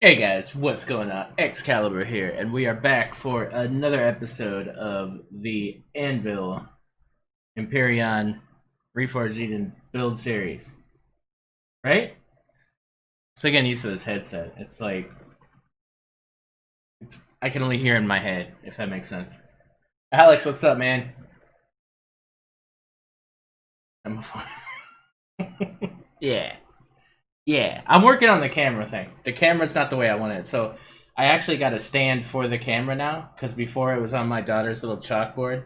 Hey guys, what's going on? XCaliber here, and we are back for another episode of the Anvil Empyrion REFORGED build series. Right? So getting used to this headset. It's like I can only hear in my head, if that makes sense. Alex, what's up, man? Yeah. Yeah, I'm working on the camera thing. The camera's not the way I want it. So I actually got a stand for the camera now, because before it was on my daughter's little chalkboard.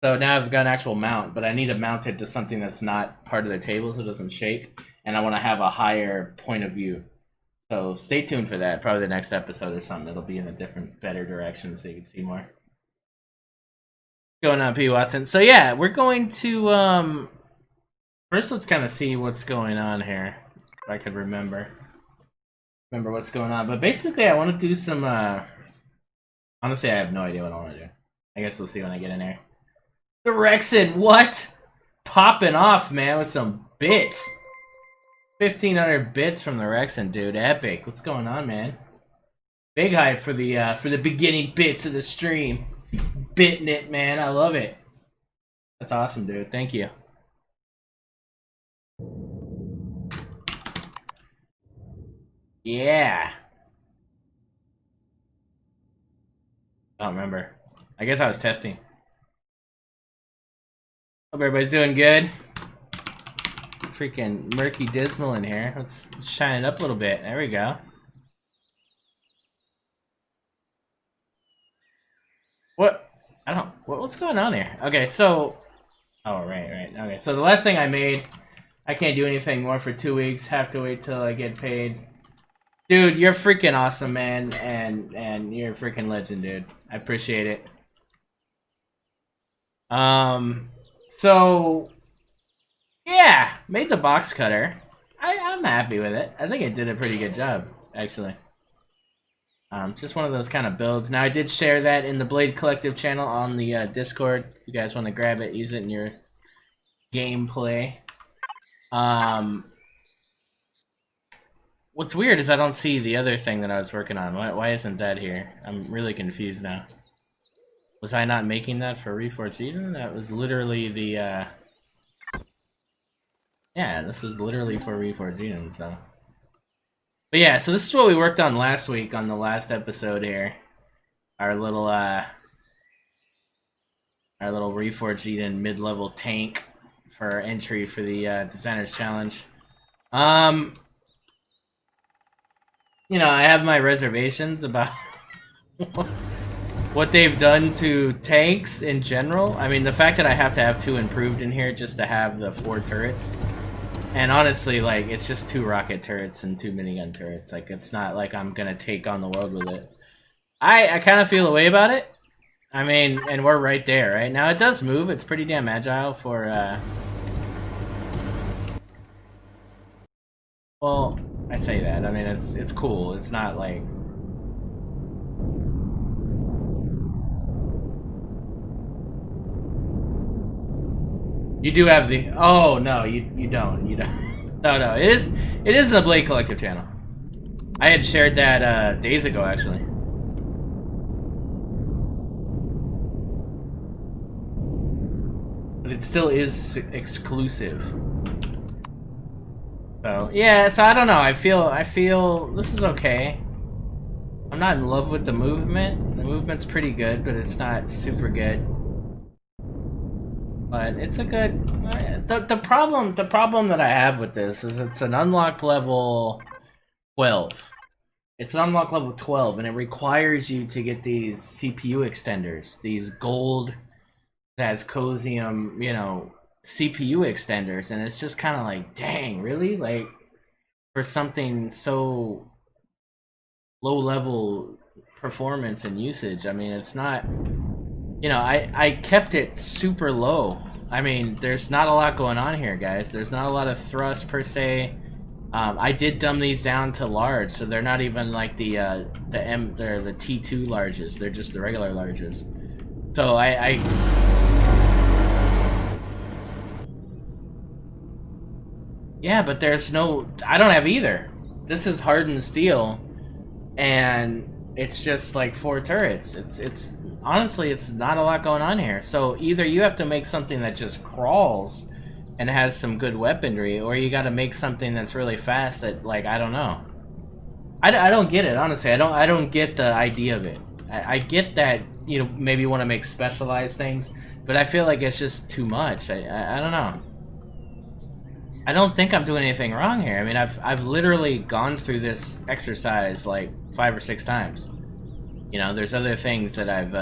So now I've got an actual mount, but I need to mount it to something that's not part of the table so it doesn't shake. And I want to have a higher point of view. So stay tuned for that. Probably the next episode or something. It'll be in a different, better direction so you can see more. What's going on, P. Watson? So yeah, we're going to... First, let's kind of see what's going on here. If I could remember what's going on. But basically, I want to do some, honestly, I have no idea what I want to do. I guess we'll see when I get in there. The Rexon, what? Popping off, man, with some bits. 1,500 bits from the Rexon, dude. Epic. What's going on, man? Big hype for the beginning bits of the stream. Bitting it, man. I love it. That's awesome, dude. Thank you. Yeah. I don't remember. I guess I was testing. Hope everybody's doing good. Freaking murky dismal in here. Let's shine it up a little bit. There we go. What? I don't... What's going on here? Okay, so... Oh, right. Okay, so the last thing I made... I can't do anything more for 2 weeks. Have to wait till I get paid. Dude, you're freaking awesome, man, and you're a freaking legend, dude. I appreciate it. So yeah, made the box cutter. I'm happy with it. I think it did a pretty good job, actually. Just one of those kind of builds. Now, I did share that in the Blade Collective channel on the Discord. If you guys want to grab it, use it in your gameplay. What's weird is I don't see the other thing that I was working on. Why isn't that here? I'm really confused now. Was I not making that for REFORGED? That was literally the, yeah, this was literally for REFORGED, so... But yeah, so this is what we worked on last week on the last episode here. Our little REFORGED mid-level tank for our entry for the Designer's Challenge. You know, I have my reservations about what they've done to tanks in general. I mean, the fact that I have to have 2 improved in here just to have the 4 turrets. And honestly, like, it's just 2 rocket turrets and 2 minigun turrets. Like, it's not like I'm gonna take on the world with it. I kind of feel a way about it. I mean, and we're right there, right? Now, it does move. It's pretty damn agile for, well... I say that. I mean, it's cool. It's not like... You do have the... Oh, no, you don't. You don't. No, it is in the Blade Collective channel. I had shared that days ago, actually. But it still is exclusive. So yeah, so I don't know. I feel this is okay. I'm not in love with the movement. The movement's pretty good, but it's not super good. But it's a good. The problem that I have with this is it's an unlock level 12. It's an unlock level 12, and it requires you to get these CPU extenders, these gold Zascosium, you know, CPU extenders, and it's just kind of like, dang, really? Like, for something so low level performance and usage, I mean, it's not, you know, I kept it super low. I mean, there's not a lot going on here, guys. There's not a lot of thrust per se. I did dumb these down to large, so they're not even like they're the T2 larges. They're just the regular larges. So yeah, but there's no... I don't have either. This is hardened steel and it's just like 4 turrets. It's honestly, it's not a lot going on here. So either you have to make something that just crawls and has some good weaponry, or you got to make something that's really fast that, like, I don't know. I don't get it, honestly. I don't get the idea of it. I get that, you know, maybe you want to make specialized things, but I feel like it's just too much. I don't know. I don't think I'm doing anything wrong here. I mean, I've literally gone through this exercise like 5 or 6 times. You know, there's other things that I've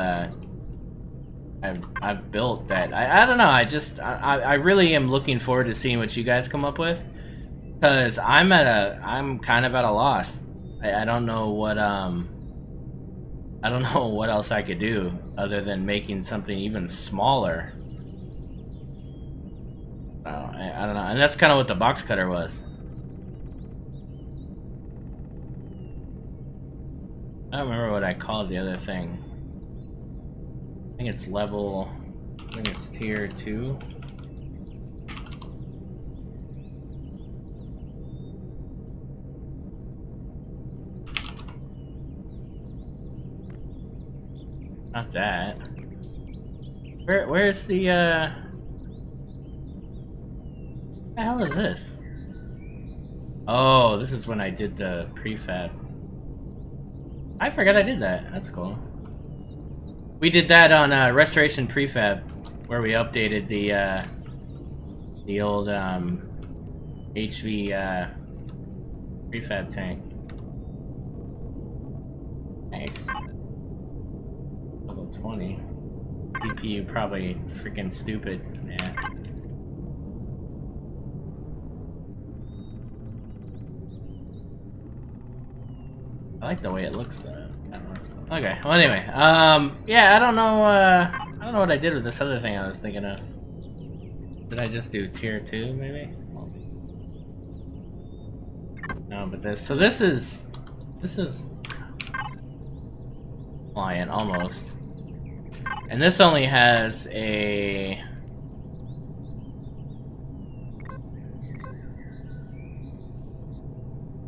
built that I don't know. I really am looking forward to seeing what you guys come up with, because I'm kind of at a loss. I don't know what else I could do other than making something even smaller. I don't know, and that's kind of what the box cutter was. I don't remember what I called the other thing. I think it's tier 2. Not that. Where's the what the hell is this? Oh, this is when I did the prefab. I forgot I did that. That's cool. We did that on Restoration Prefab, where we updated the old HV prefab tank. Nice. Level 20. CPU probably freaking stupid. Yeah. I like the way it looks though. Okay, well anyway, yeah, I don't know what I did with this other thing I was thinking of. Did I just do tier 2 maybe? No, but this is client almost. And this only has a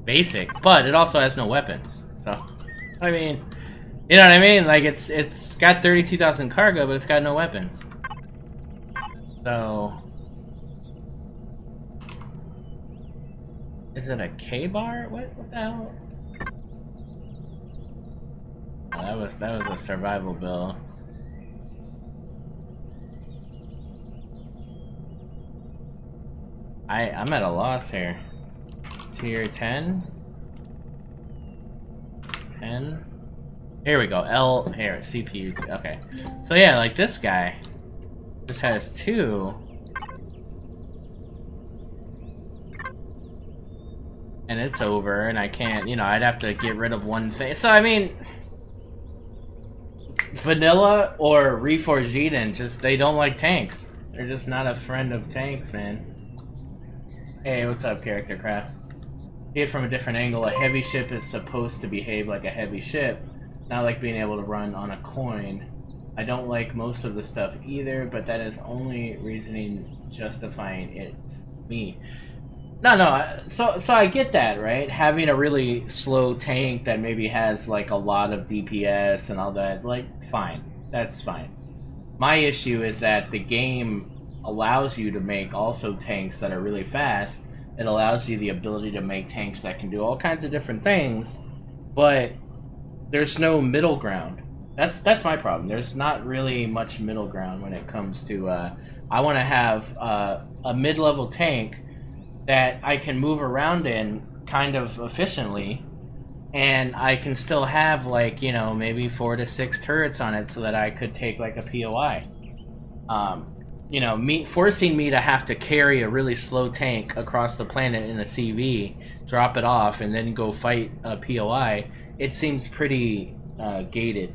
basic, but it also has no weapons. So, I mean, you know what I mean? Like, it's got 32,000 cargo, but it's got no weapons. So, is it a K-bar? What the hell? Oh, that was a survival bill. I'm at a loss here. Tier 10. 10. Here we go. L here, CPU 2. Okay. So yeah, like this guy just has 2. And it's over, and I can't, you know, I'd have to get rid of one thing. So I mean, vanilla or REFORGED, and just, they don't like tanks. They're just not a friend of tanks, man. Hey, what's up, Character Craft? See it from a different angle. A heavy ship is supposed to behave like a heavy ship, not like being able to run on a coin. I don't like most of the stuff either, but that is only reasoning justifying it for me. No, so I get that, right? Having a really slow tank that maybe has like a lot of DPS and all that, like, fine. That's fine. My issue is that the game allows you to make also tanks that are really fast. It allows you the ability to make tanks that can do all kinds of different things, but there's no middle ground. That's my problem. There's not really much middle ground when it comes to I want to have a mid-level tank that I can move around in kind of efficiently, and I can still have, like, you know, maybe 4 to 6 turrets on it so that I could take like a POI. You know, forcing me to have to carry a really slow tank across the planet in a CV, drop it off, and then go fight a POI, it seems pretty gated.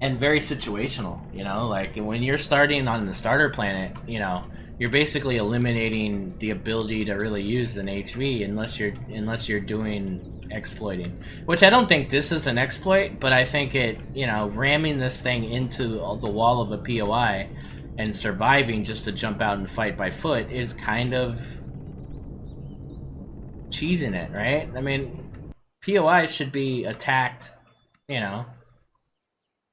And very situational, you know? Like, when you're starting on the starter planet, you know, you're basically eliminating the ability to really use an HV unless you're doing exploiting. Which I don't think this is an exploit, but I think it, you know, ramming this thing into the wall of a POI and surviving just to jump out and fight by foot is kind of cheesing it, right? I mean, POIs should be attacked, you know.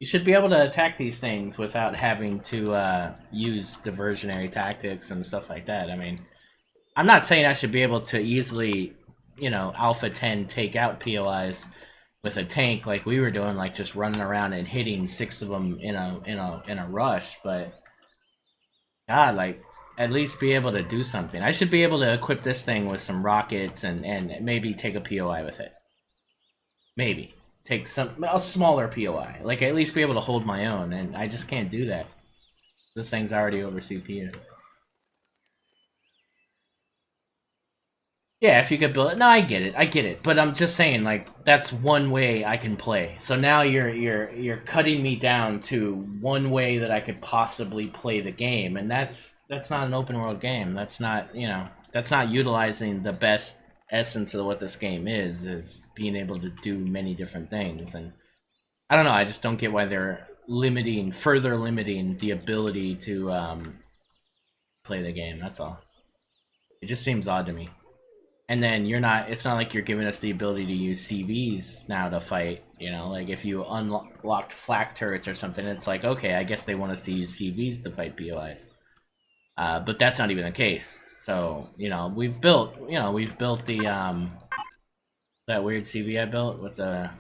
You should be able to attack these things without having to use diversionary tactics and stuff like that. I mean, I'm not saying I should be able to easily, you know, Alpha 10 take out POIs with a tank like we were doing, like just running around and hitting 6 of them in a rush, but God, like, at least be able to do something. I should be able to equip this thing with some rockets and maybe take a POI with it. Maybe. Take a smaller POI. Like, at least be able to hold my own, and I just can't do that. This thing's already over CPU. Yeah, if you could build it. No, I get it. But I'm just saying, like, that's one way I can play. So now you're cutting me down to one way that I could possibly play the game, and that's not an open world game. That's not, you know, that's not utilizing the best essence of what this game is being able to do many different things. And I don't know, I just don't get why they're further limiting the ability to play the game. That's all. It just seems odd to me. And then it's not like you're giving us the ability to use CVs now to fight, you know, like if you unlocked flak turrets or something, it's like, okay, I guess they want us to use CVs to fight POIs. But that's not even the case. So, you know, we've built the, that weird CV I built with the...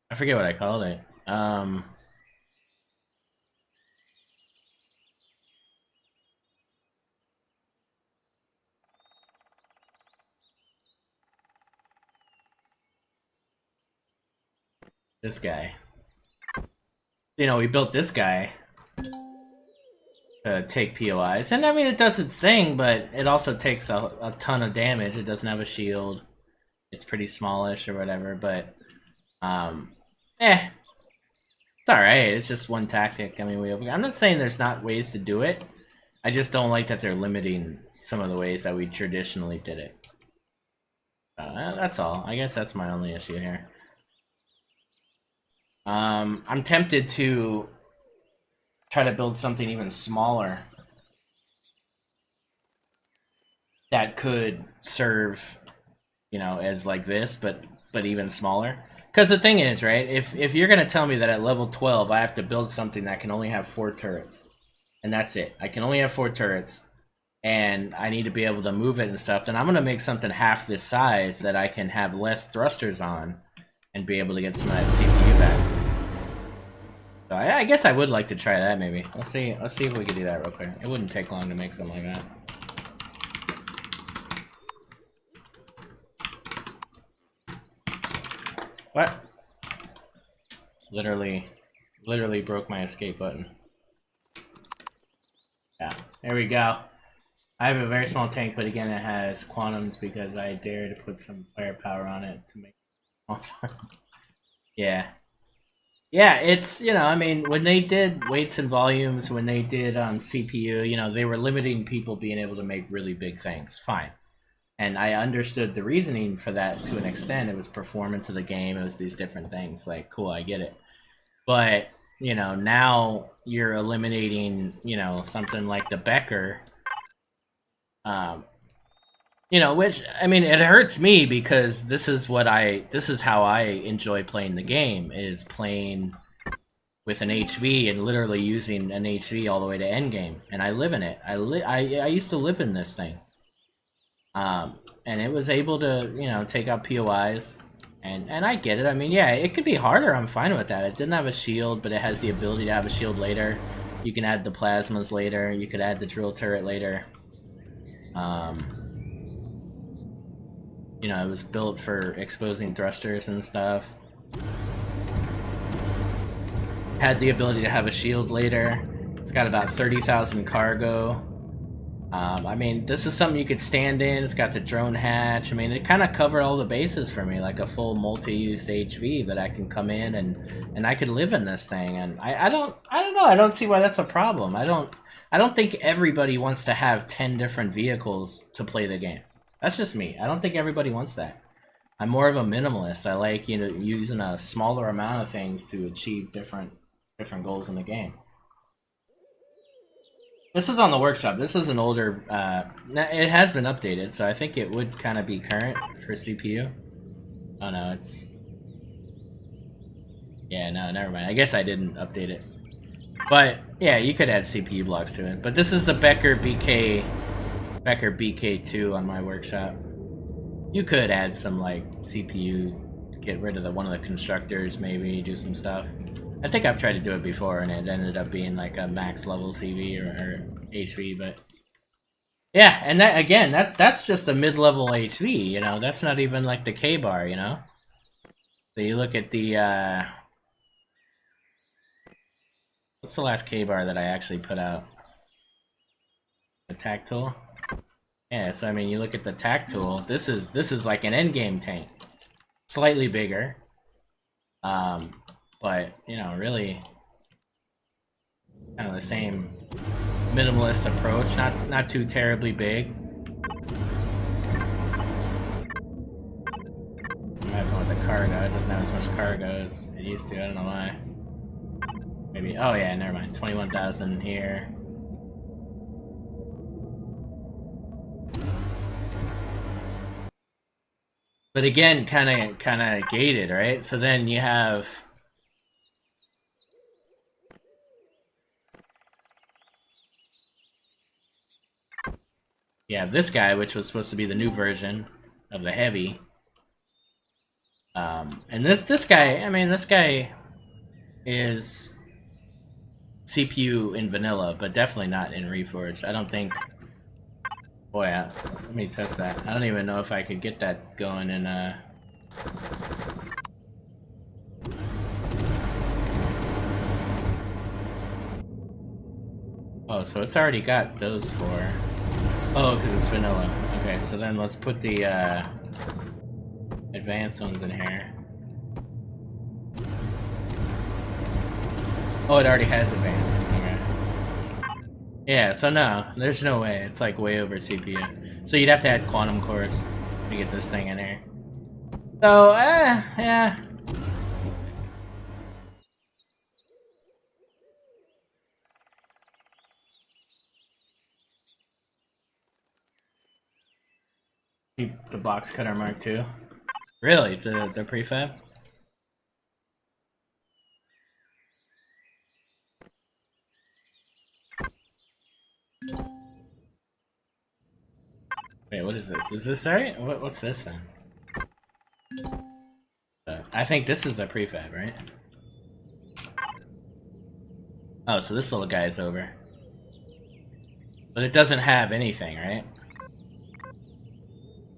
I forget what I called it. This guy. You know, we built this guy to take POIs. And I mean, it does its thing, but it also takes a ton of damage. It doesn't have a shield. It's pretty smallish or whatever, but... It's alright, it's just one tactic. I mean, I'm not saying there's not ways to do it. I just don't like that they're limiting some of the ways that we traditionally did it. That's all. I guess that's my only issue here. I'm tempted to try to build something even smaller that could serve, you know, as like this, but even smaller. Because the thing is, right, if you're going to tell me that at level 12 I have to build something that can only have 4 turrets, and that's it. I can only have 4 turrets, and I need to be able to move it and stuff, then I'm going to make something half this size that I can have less thrusters on and be able to get some of that CPU back. So I guess I would like to try that, maybe. Let's see if we can do that real quick. It wouldn't take long to make something like that. What? Literally broke my escape button. Yeah, there we go. I have a very small tank, but again, it has quantums because I dare to put some firepower on it to make it. Yeah. Yeah, it's, you know, I mean, when they did weights and volumes, when they did CPU, you know, they were limiting people being able to make really big things. Fine. And I understood the reasoning for that to an extent. It was performance of the game. It was these different things. Like, cool, I get it. But, you know, now you're eliminating, you know, something like the Becker. You know, which, I mean, it hurts me because this is how I enjoy playing the game, is playing with an HV and literally using an HV all the way to endgame. And I live in it. I used to live in this thing. And it was able to, you know, take out POIs, and I get it. I mean, yeah, it could be harder. I'm fine with that. It didn't have a shield, but it has the ability to have a shield later. You can add the plasmas later. You could add the drill turret later. You know, it was built for exposing thrusters and stuff. Had the ability to have a shield later. It's got about 30,000 cargo. I mean, this is something you could stand in. It's got the drone hatch. I mean, it kind of covered all the bases for me, like a full multi-use HV that I can come in and I could live in this thing. And I don't know. I don't see why that's a problem. I don't think everybody wants to have 10 different vehicles to play the game. That's just me. I don't think everybody wants that. I'm more of a minimalist. I like, you know, using a smaller amount of things to achieve different goals in the game. This is on the workshop. This is an older, it has been updated, so I think it would kind of be current for CPU. Oh no, it's... Yeah, no, never mind. I guess I didn't update it. But, yeah, you could add CPU blocks to it. But this is the Becker BK2 on my workshop. You could add some, like, CPU, get rid of one of the constructors, maybe, do some stuff. I think I've tried to do it before, and it ended up being, like, a max level CV or HV, but... Yeah, and that, again, that's just a mid-level HV, you know? That's not even, like, the K-bar, you know? So you look at the, what's the last K-bar that I actually put out? Attack tool? Yeah, so I mean, you look at the tack tool. This is like an endgame tank, slightly bigger, but you know, really kind of the same minimalist approach. Not too terribly big. I'm having with the cargo. It doesn't have as much cargo as it used to. I don't know why. Maybe. Oh yeah, never mind. 21,000 here. But again, kind of gated, right? So then you have this guy, which was supposed to be the new version of the heavy. And this guy, I mean, this guy is CPU in vanilla, but definitely not in Reforged. I don't think. Boy, let me test that. I don't even know if I could get that going in Oh, so it's already got those four. Oh, because it's vanilla. Okay, so then let's put the advanced ones in here. Oh, it already has advanced. Okay. Yeah, so no, there's no way. It's like way over CPU. So you'd have to add quantum cores to get this thing in here. So, yeah. Keep the box cutter Mark II. Really? The prefab? Wait, what is this? Is this alright? What's this then? I think this is the prefab, right? Oh, so this little guy's over. But it doesn't have anything, right?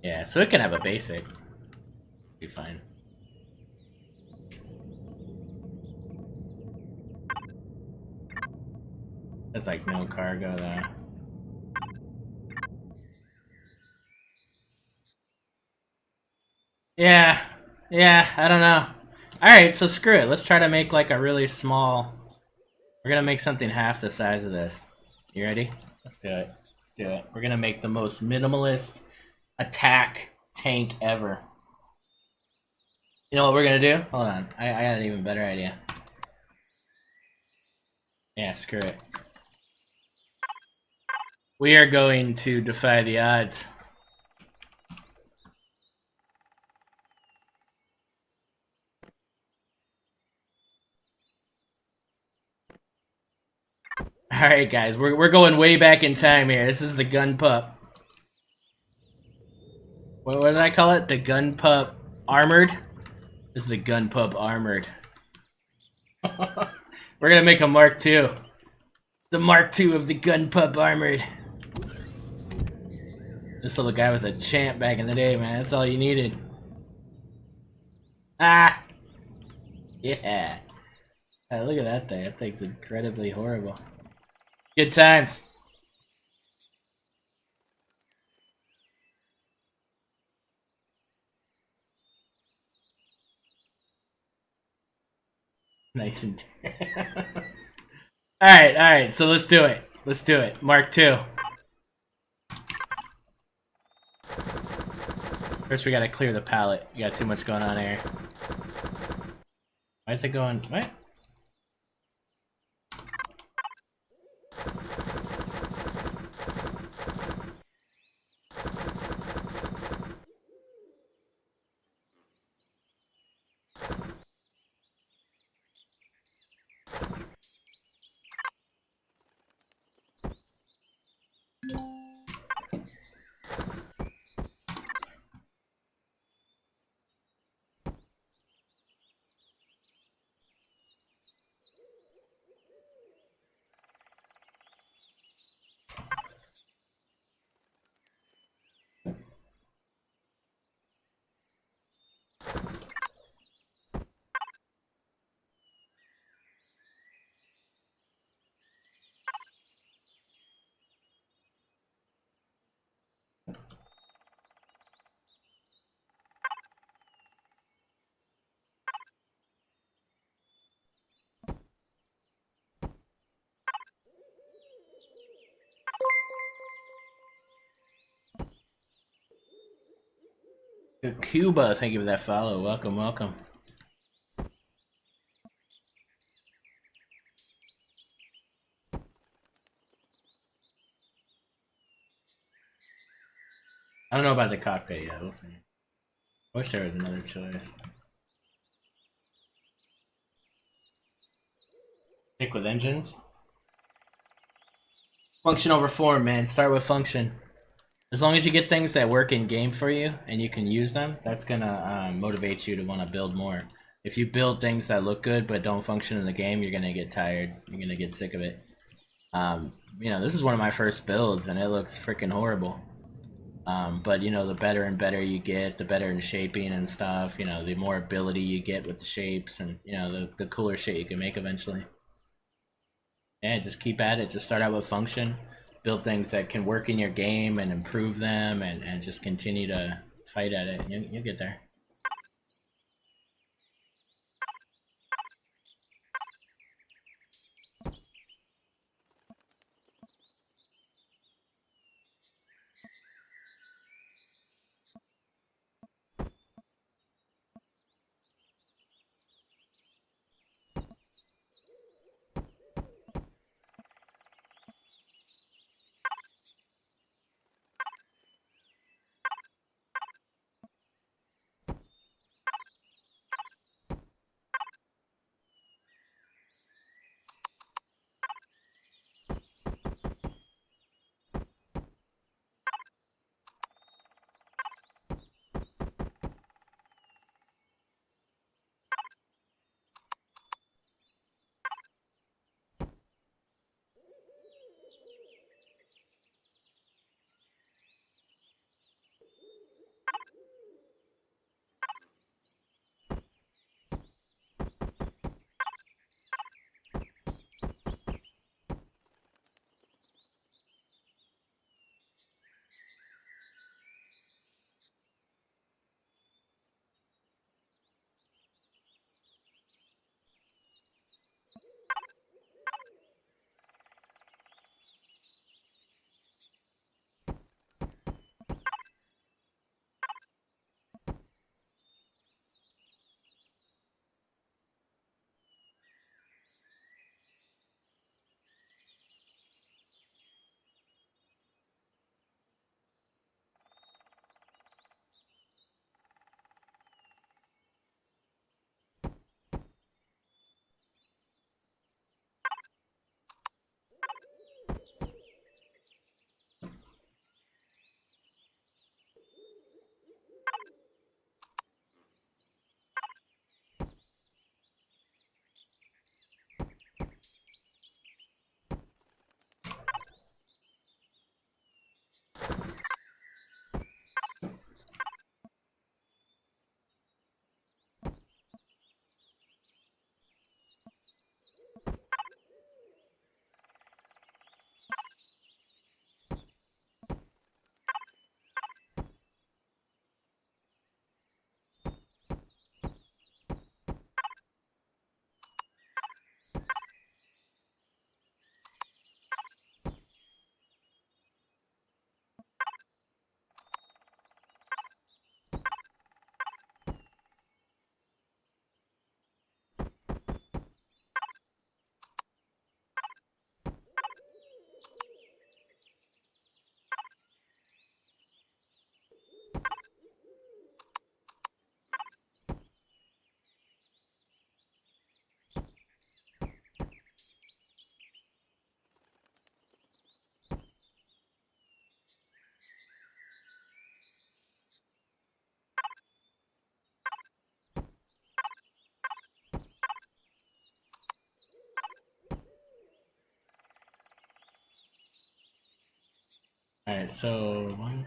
Yeah, so it can have a basic. Be fine. There's like no cargo though. Yeah, I don't know. Alright, so screw it. Let's try to make like a really small... We're gonna make something half the size of this. You ready? Let's do it. Let's do it. We're gonna make the most minimalist attack tank ever. You know what we're gonna do? Hold on. I got an even better idea. Yeah, screw it. We are going to defy the odds. Alright guys, we're going way back in time here. This is the gun pup. What did I call it? The gun pup armored? This is the gun pup armored. We're gonna make a Mark II. The Mark II of the gun pup armored. This little guy was a champ back in the day, man. That's all you needed. Ah! Yeah. Hey, look at that thing. That thing's incredibly horrible. Good times. Nice and Alright, so let's do it. Let's do it. Mark II. First, we gotta clear the pallet. You got too much going on here. Why is it going? What? Cuba, thank you for that follow. Welcome, welcome. I don't know about the cockpit yet. We'll see. I wish there was another choice. Stick with engines. Function over form, man. Start with function. As long as you get things that work in game for you and you can use them, that's gonna motivate you to want to build more. If you build things that look good but don't function in the game, you're gonna get tired. You're gonna get sick of it. You know, this is one of my first builds and it looks freaking horrible. But you know, the better and better you get, the better in shaping and stuff, you know, the more ability you get with the shapes and, you know, the cooler shit you can make eventually. Yeah, just keep at it. Just start out with function. Build things that can work in your game and improve them and just continue to fight at it. You'll get there. Alright, so one.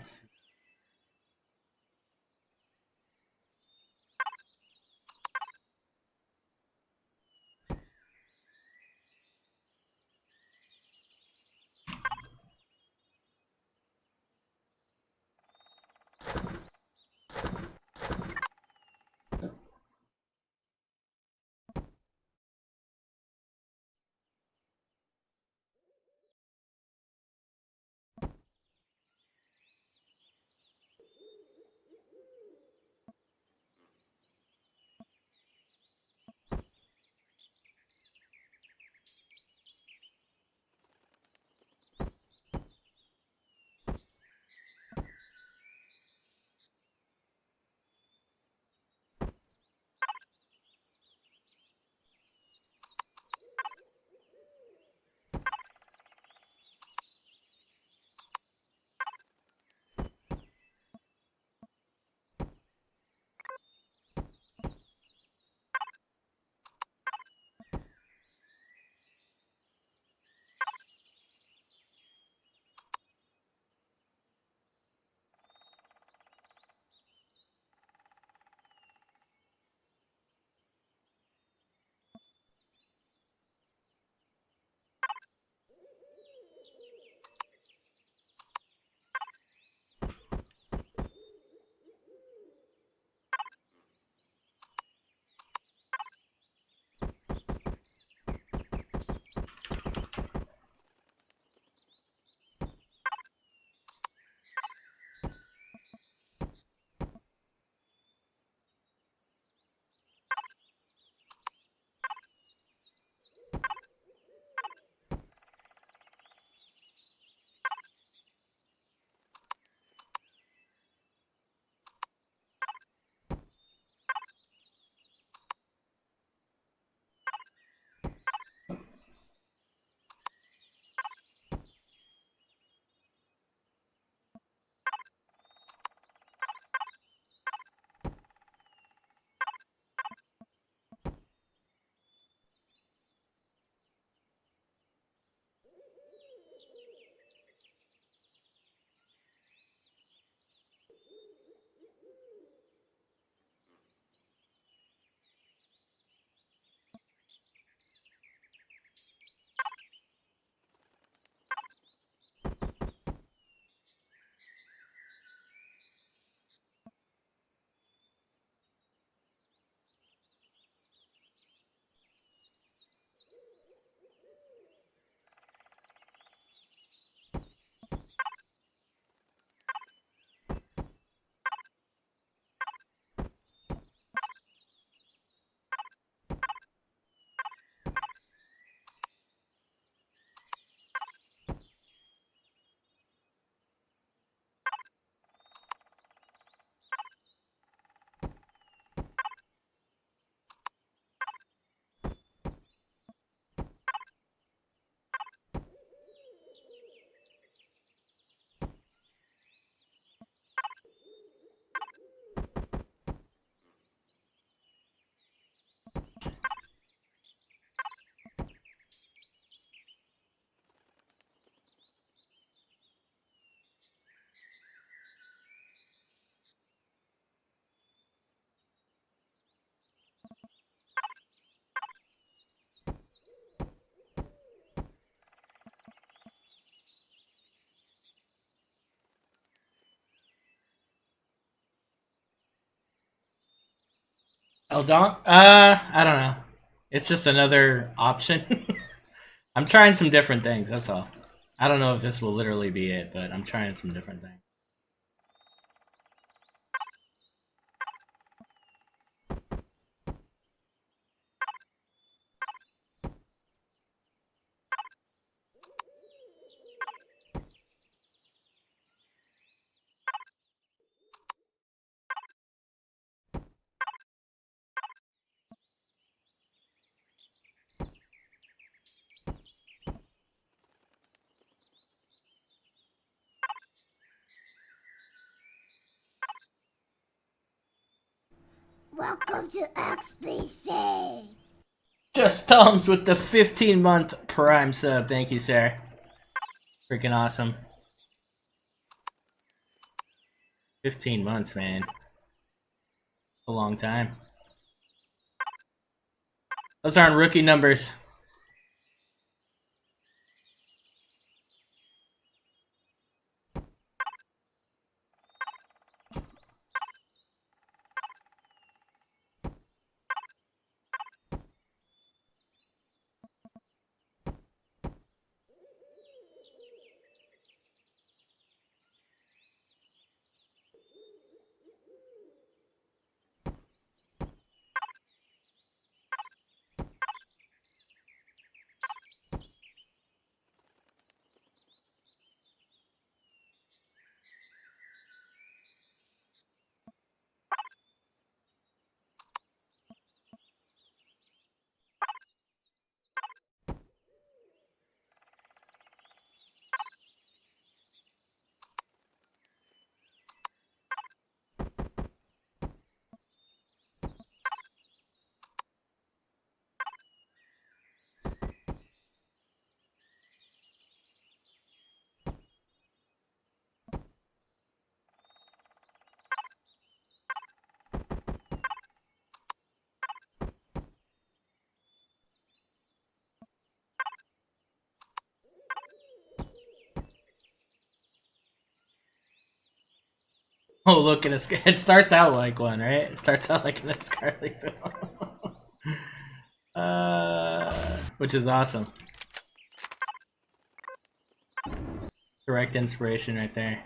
Eldon? I don't know. It's just another option. I'm trying some different things, that's all. I don't know if this will literally be it, but I'm trying some different things. Welcome to XBC. Just Thumbs with the 15-month Prime sub. Thank you, sir. Freaking awesome. 15 months, man. A long time. Those aren't rookie numbers. Oh, look at it. It starts out like one, right? It starts out like in a Scarlet film. Which is awesome. Direct inspiration right there.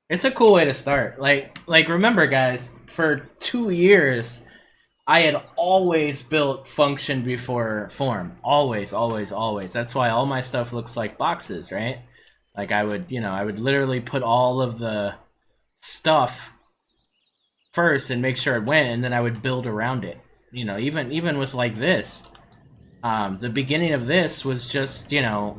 It's a cool way to start. Like remember, guys, for 2 years, I had always built function before form. Always, always, always. That's why all my stuff looks like boxes, right? Like I would literally put all of the stuff first and make sure it went, and then I would build around it. You know, even with like this, the beginning of this was just, you know,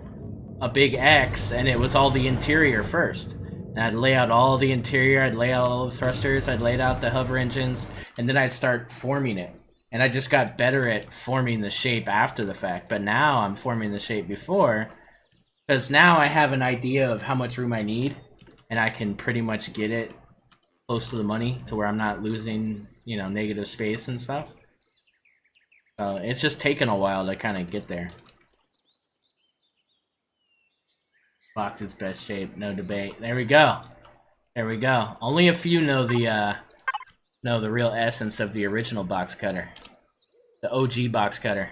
a big X, and it was all the interior first. And I'd lay out all the interior, I'd lay out all the thrusters, I'd lay out the hover engines, and then I'd start forming it. And I just got better at forming the shape after the fact. But now I'm forming the shape before, because now I have an idea of how much room I need, and I can pretty much get it close to the money to where I'm not losing, you know, negative space and stuff. So it's just taken a while to kind of get there. Box's best shape, no debate. There we go. There we go. Only a few know the real essence of the original box cutter, the OG box cutter.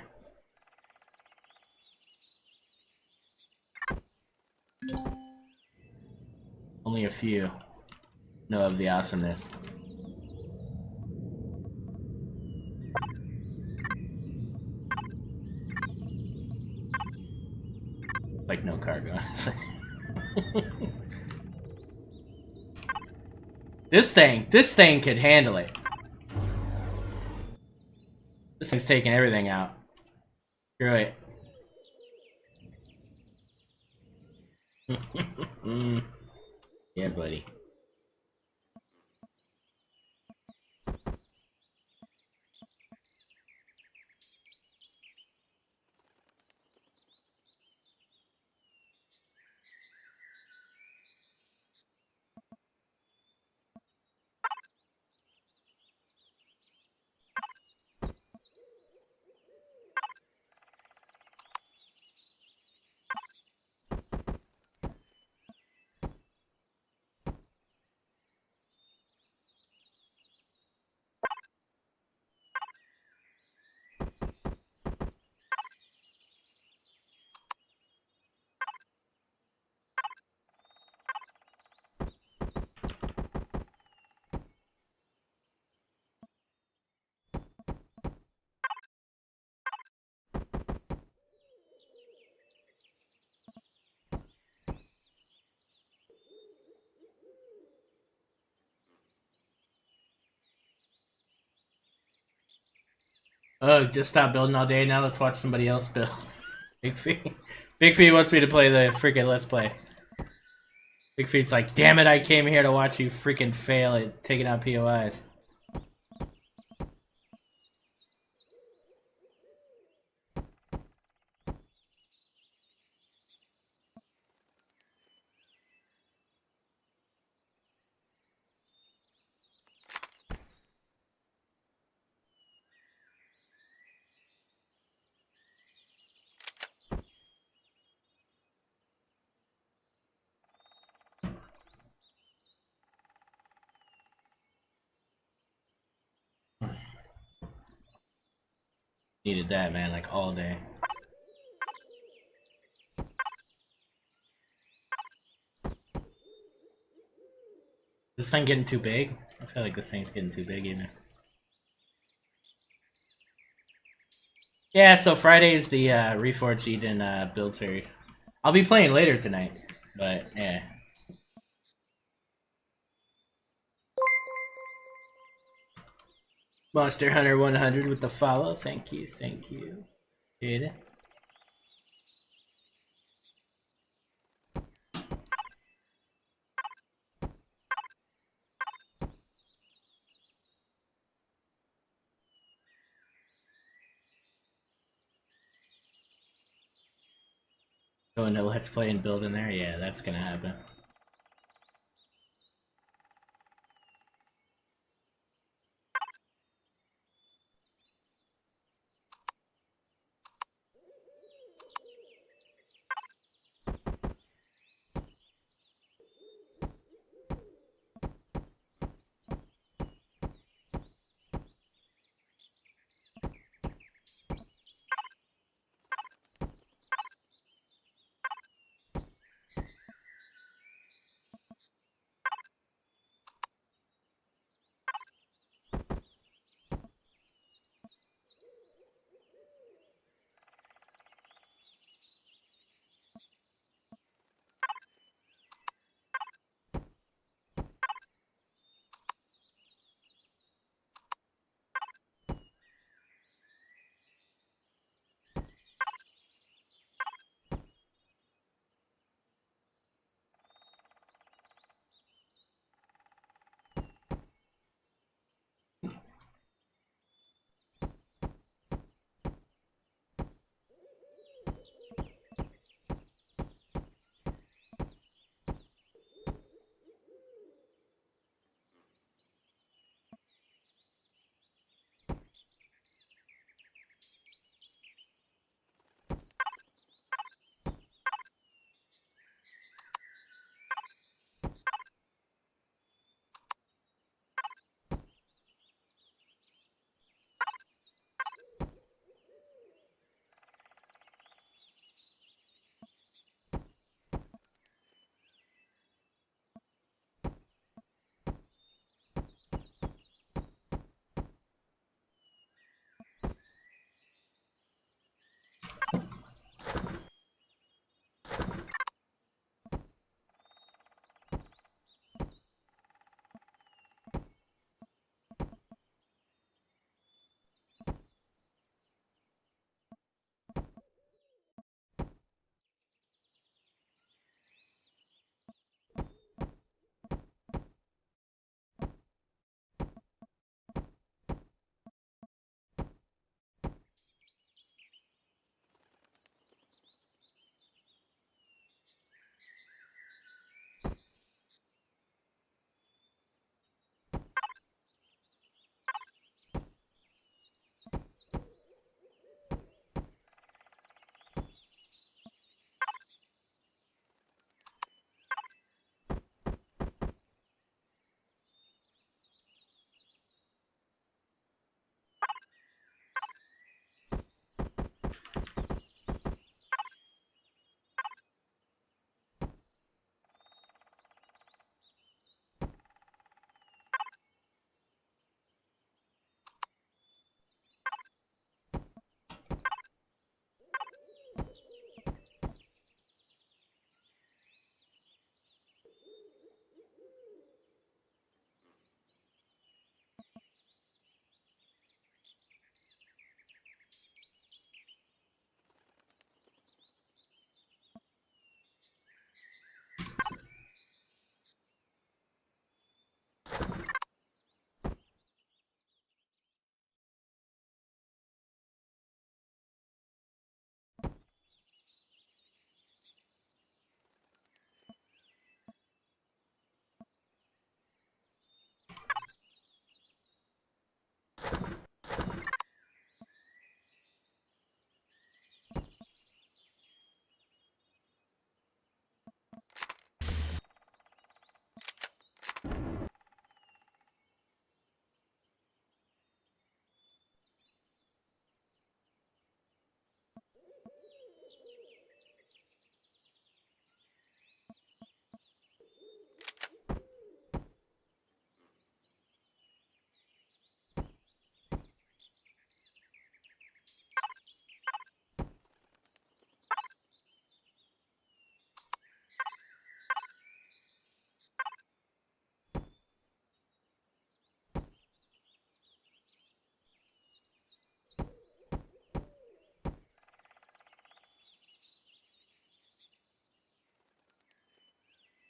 Only a few know of the awesomeness. Like no cargo. This thing could handle it. This thing's taking everything out. Screw it. Yeah, buddy. Oh, just stop building all day. Now let's watch somebody else build. Big Feet. Big Feet wants me to play the freaking Let's Play. Big Feet's like, damn it, I came here to watch you freaking fail at taking out POIs. Needed that, man, like all day. This thing getting too big? I feel like this thing's getting too big even. Yeah, so Friday is the Reforged Eden build series. I'll be playing later tonight, but yeah. Monster Hunter 100 with the follow. Thank you, thank you. Appreciate it. Going to Let's Play and build in there? Yeah, that's gonna happen.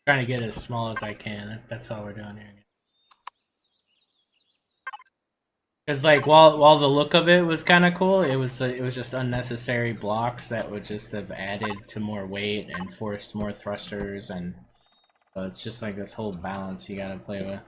Trying to get as small as I can. That's all we're doing here. Because like while the look of it was kind of cool, it was just unnecessary blocks that would just have added to more weight and forced more thrusters, and so it's just like this whole balance you gotta play with.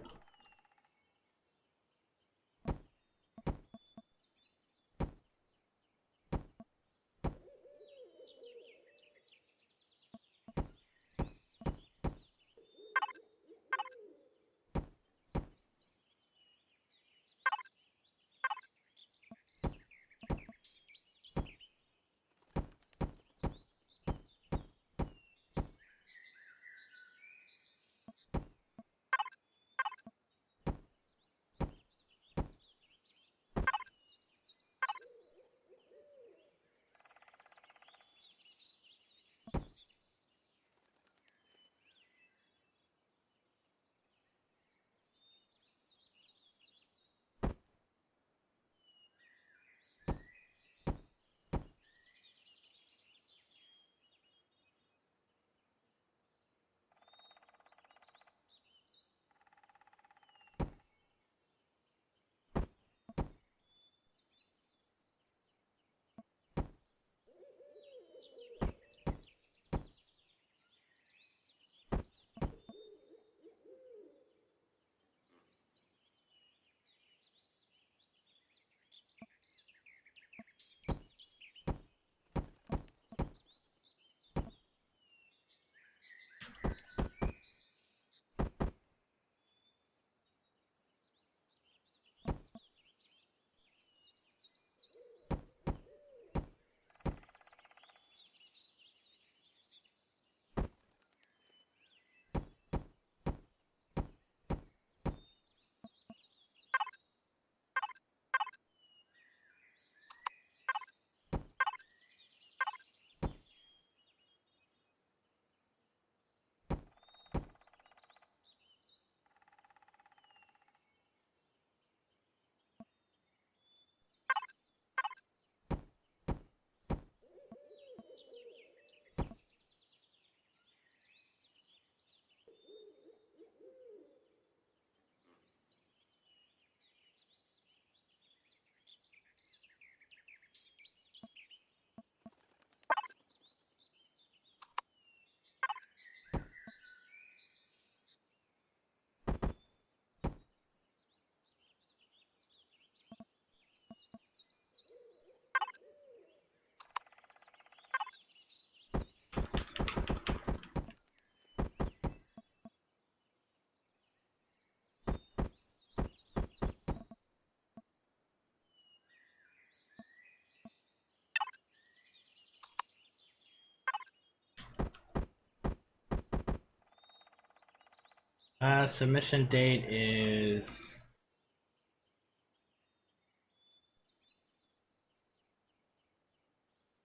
Submission date is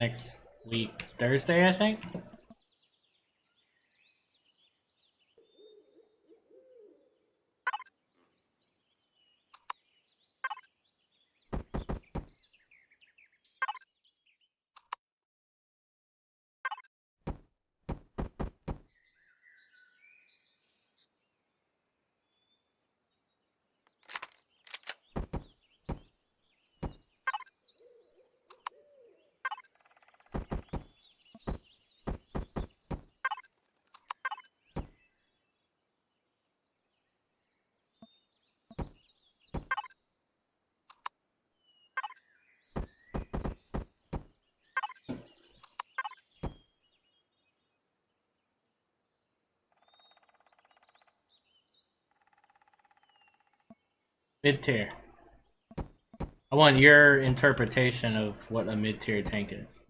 next week, Thursday, I think. Mid-tier. I want your interpretation of what a mid-tier tank is.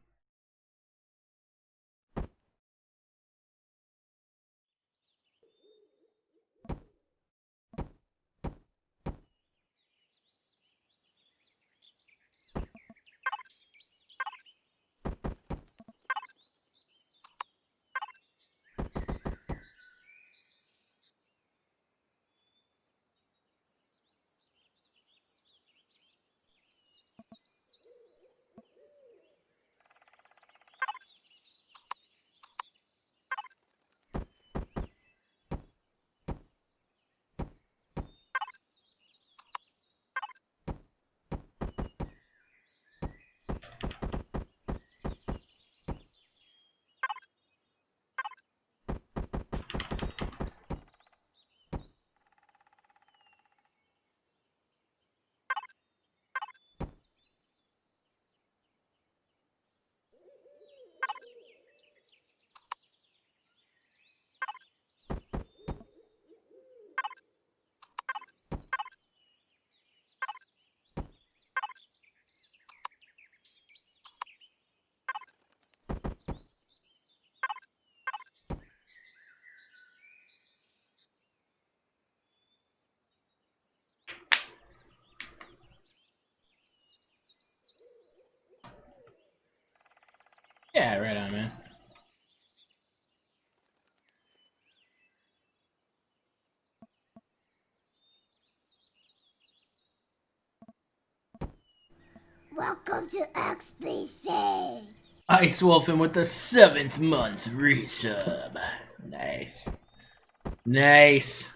Yeah, right on, man. Welcome to XBC. Ice Wolfing with the 7th month resub. Nice. Nice.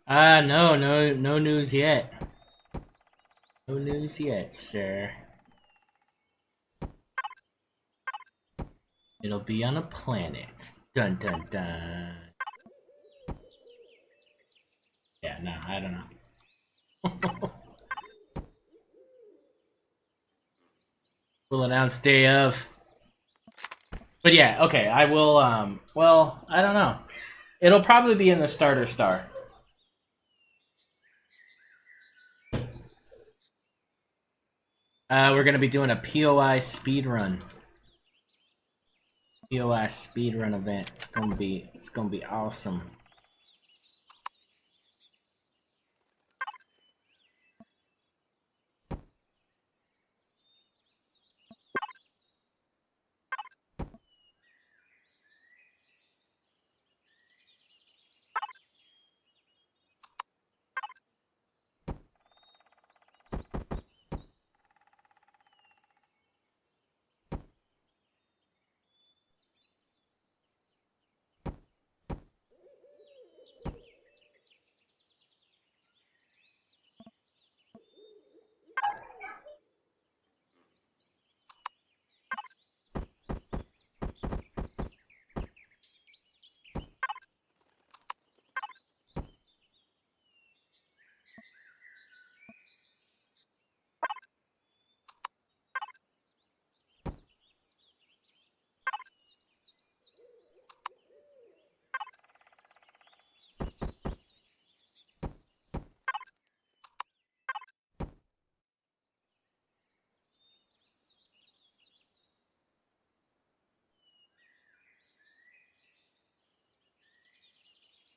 No news yet. No news yet, sir. It'll be on a planet. Dun dun dun. Yeah, no, I don't know. We'll announce day of. But yeah, okay, I will, well, I don't know. It'll probably be in the starter star. We're gonna be doing a POI speedrun. POI speedrun event. It's gonna be awesome.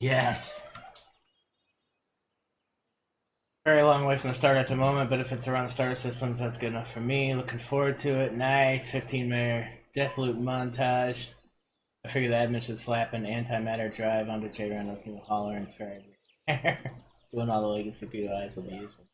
Yes. Very long way from the start at the moment, but if it's around the starter systems, that's good enough for me. Looking forward to it. Nice 15-minute Deathloop montage. I figure the admin should slap an antimatter drive onto J Reynolds with a holler and ferry. Doing all the legacy POIs will be useful.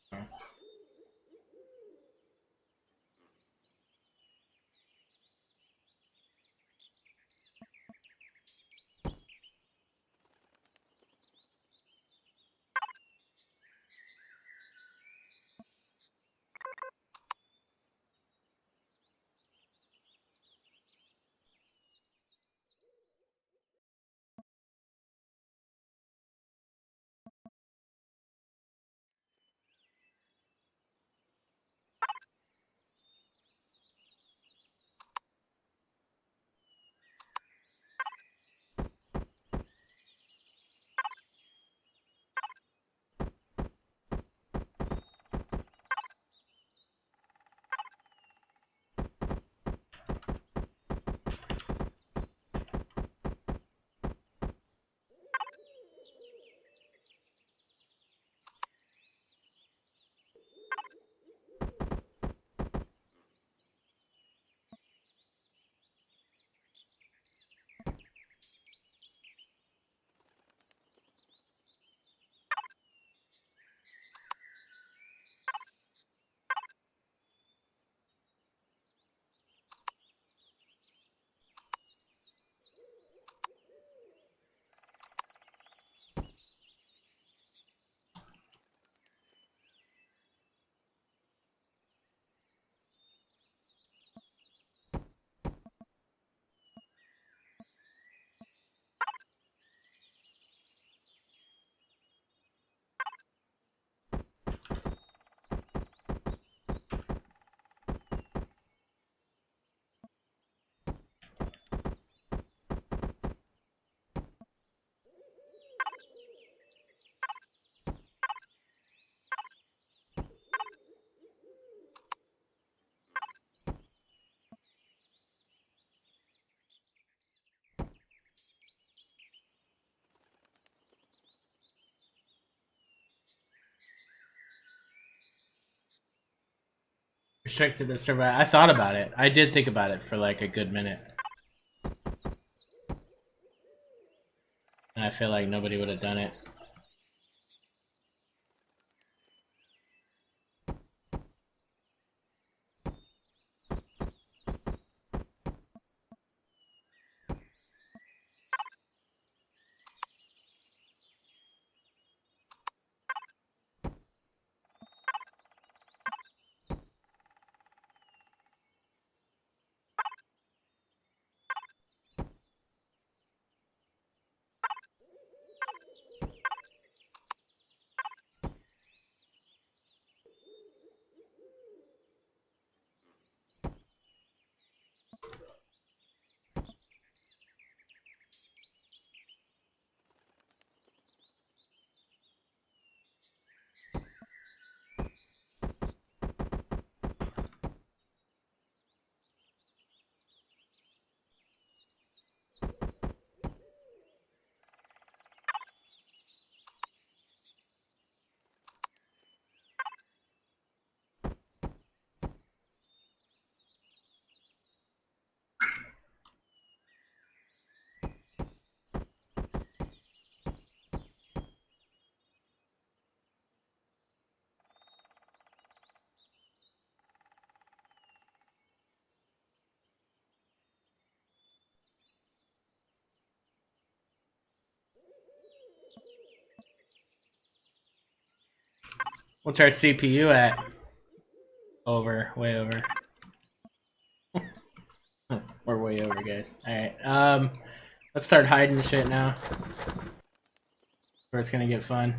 Restricted to survive. I thought about it. I did think about it for like a good minute. And I feel like nobody would have done it. What's our CPU at? Over. Way over. We're way over, guys. Alright, let's start hiding shit now. Where it's gonna get fun.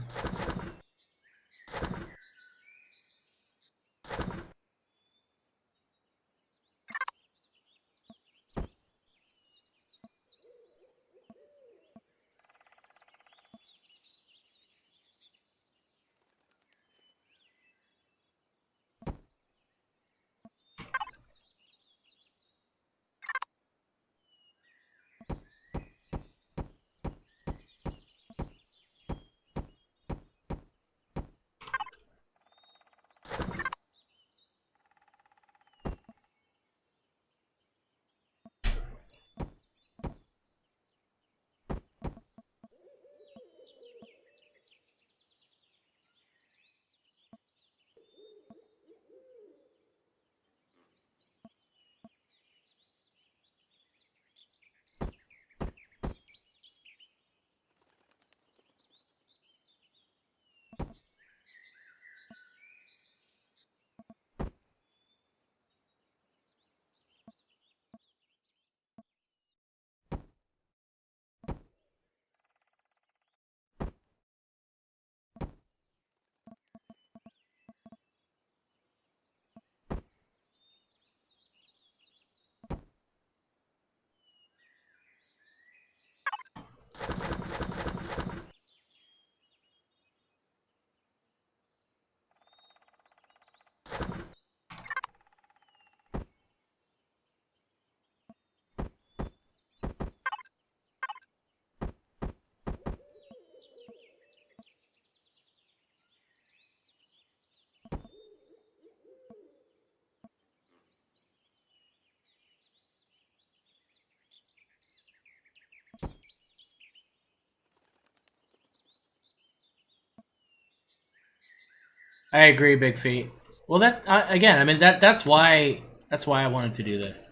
I agree, Big Feet. Well, that again, I mean that's why I wanted to do this.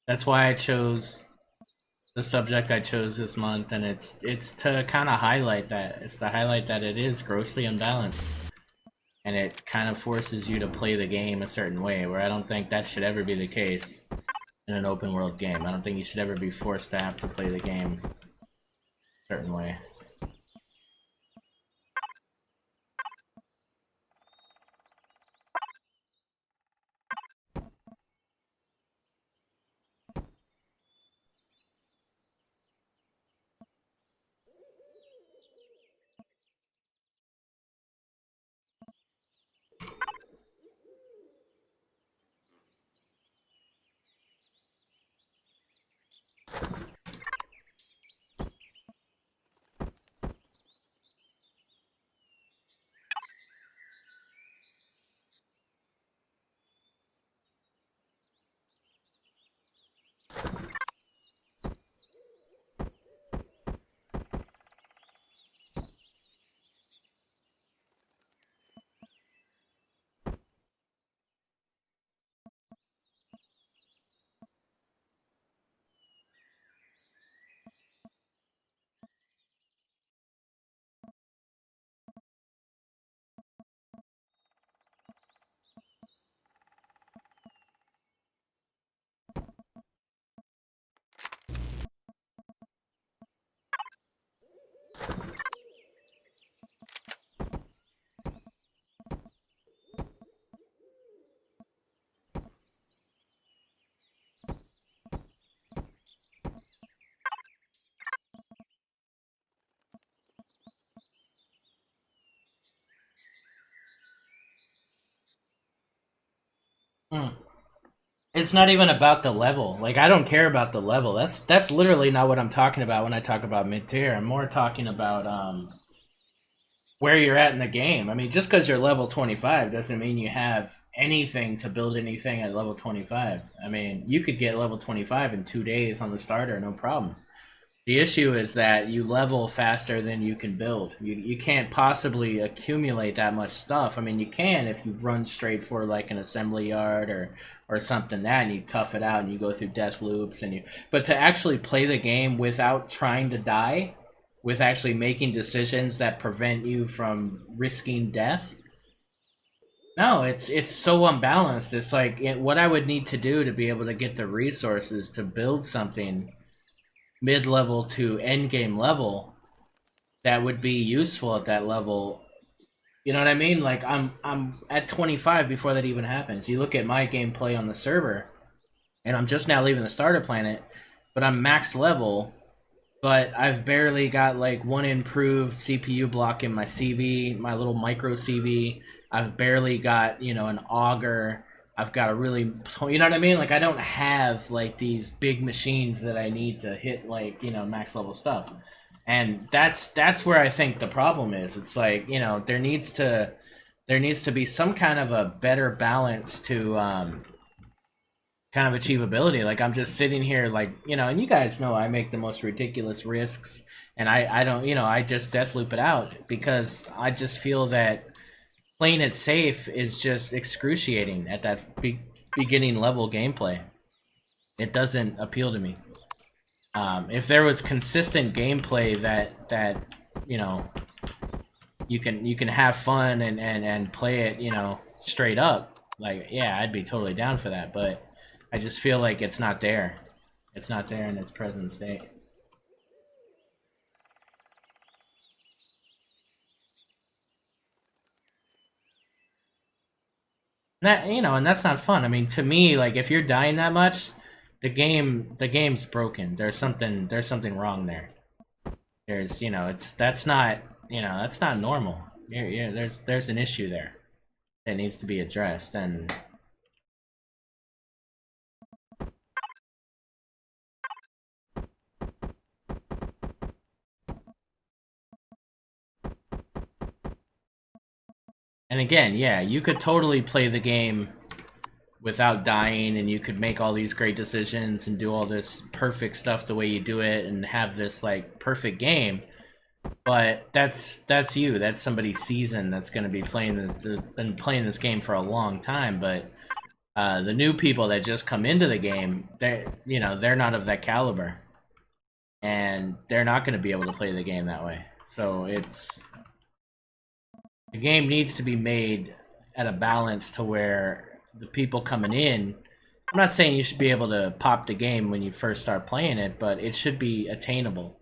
That's why I chose the subject I chose this month, and it's to kind of highlight that. It's to highlight that it is grossly unbalanced, and it kind of forces you to play the game a certain way. Where I don't think that should ever be the case in an open world game. I don't think you should ever be forced to have to play the game a certain way. Mm. It's not even about the level. Like, I don't care about the level. That's literally not what I'm talking about when I talk about mid-tier. I'm more talking about where you're at in the game. I mean, just because you're level 25 doesn't mean you have anything to build anything at level 25. I mean, you could get level 25 in 2 days on the starter, no problem. The issue is that you level faster than you can build. You can't possibly accumulate that much stuff. I mean, you can if you run straight for like an assembly yard or something that, and you tough it out and you go through death loops and you. But to actually play the game without trying to die, with actually making decisions that prevent you from risking death. No, it's so unbalanced. It's like what I would need to do to be able to get the resources to build something mid-level to end game level that would be useful at that level. You know what I mean? Like I'm at 25 before that even happens. You look at my gameplay on the server, and I'm just now leaving the starter planet, but I'm max level, but I've barely got like one improved CPU block in my CV, my little micro CV. I've barely got, an auger. I've got a really, you know what I mean? Like, I don't have like these big machines that I need to hit like, max level stuff. And that's where I think the problem is. It's like, there needs to be some kind of a better balance to kind of achievability. Like, I'm just sitting here like, and you guys know I make the most ridiculous risks, and I don't, I just death loop it out because I just feel that playing it safe is just excruciating at that beginning level gameplay. It doesn't appeal to me. If there was consistent gameplay that you can have fun and play it straight up, like, yeah, I'd be totally down for that. But I just feel like it's not there. It's not there in its present state. That and that's not fun. I mean, to me, like, if you're dying that much, the game's broken. There's something wrong there. There's that's not normal. There's an issue there that needs to be addressed. And again, yeah, you could totally play the game without dying, and you could make all these great decisions and do all this perfect stuff the way you do it and have this like perfect game. But that's you. That's somebody seasoned that's going to be playing been playing this game for a long time. But the new people that just come into the game, they're not of that caliber, and they're not going to be able to play the game that way. So the game needs to be made at a balance to where the people coming in. I'm not saying you should be able to pop the game when you first start playing it, but it should be attainable.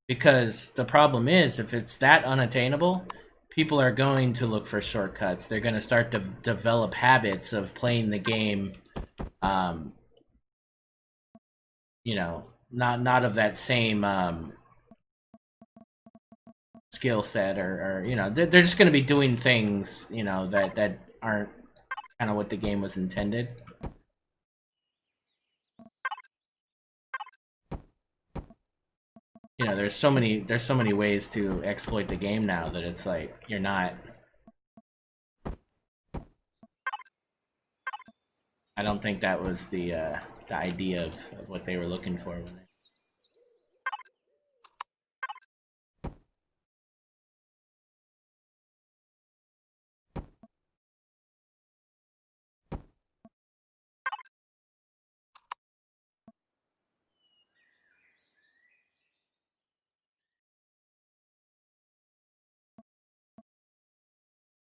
Because the problem is, if it's that unattainable, people are going to look for shortcuts. They're going to start to develop habits of playing the game, not of that same skill set, or they're just going to be doing things that aren't kind of what the game was intended. There's so many ways to exploit the game now that it's like you're not. I don't think that was the idea of what they were looking for when they.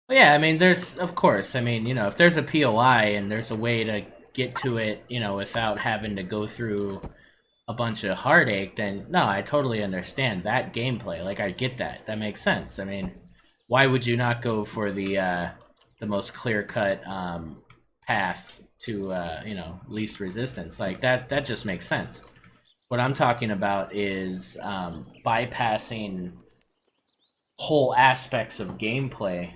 Well, yeah, I mean, of course, I mean, if there's a POI and there's a way to get to it, without having to go through a bunch of heartache, then no, I totally understand that gameplay. Like, I get that. That makes sense. I mean, why would you not go for the most clear-cut path to least resistance? Like, that just makes sense. What I'm talking about is bypassing whole aspects of gameplay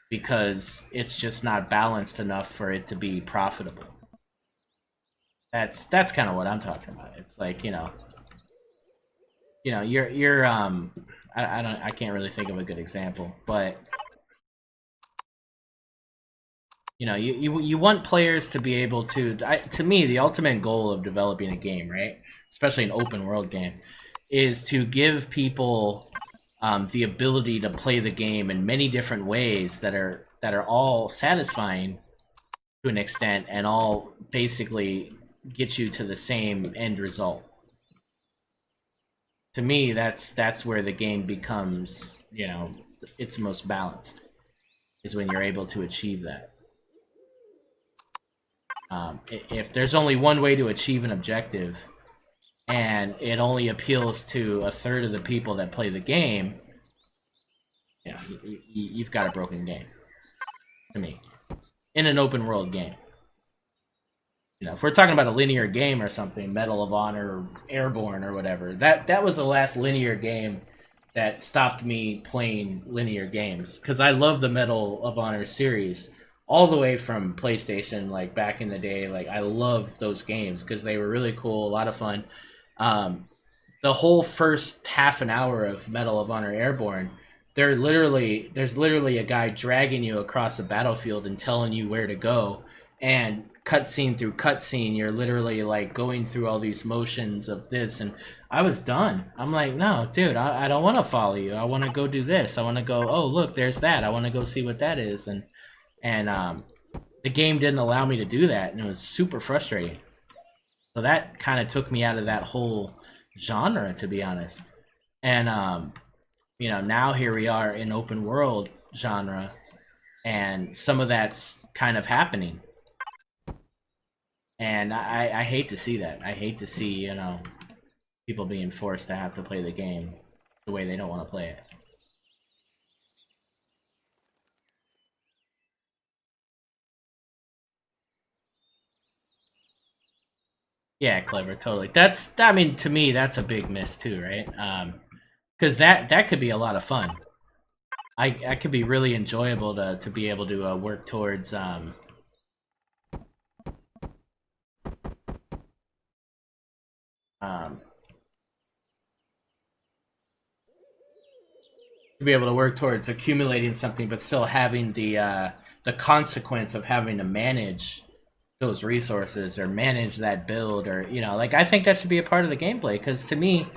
because it's just not balanced enough for it to be profitable. That's kind of what I'm talking about. It's like, you're I can't really think of a good example, but you want players to be able to me, the ultimate goal of developing a game, right, especially an open world game, is to give people the ability to play the game in many different ways that are all satisfying to an extent, and all basically get you to the same end result. To me, that's where the game becomes, its most balanced, is when you're able to achieve that. If there's only one way to achieve an objective, and it only appeals to a third of the people that play the game, you've got a broken game, to me, in an open world game. If we're talking about a linear game or something, Medal of Honor, or Airborne, or whatever, that was the last linear game that stopped me playing linear games, because I love the Medal of Honor series all the way from PlayStation, like back in the day. Like, I loved those games because they were really cool, a lot of fun. The whole first half an hour of Medal of Honor Airborne, there's literally a guy dragging you across the battlefield and telling you where to go, and cutscene through cutscene, you're literally like going through all these motions of this, and I was done. I'm like, no, dude, I don't want to follow you. I want to go do this. I want to go, oh, look, there's that. I want to go see what that is. And the game didn't allow me to do that, and it was super frustrating. So that kind of took me out of that whole genre, to be honest. And now here we are in open world genre, and some of that's kind of happening. And I hate to see that. I hate to see, people being forced to have to play the game the way they don't want to play it. Yeah, clever, totally. To me, that's a big miss too, right? Because that could be a lot of fun. I could be really enjoyable to be able to work towards to be able to work towards accumulating something, but still having the consequence of having to manage those resources or manage that build, or like, I think that should be a part of the gameplay, because to me,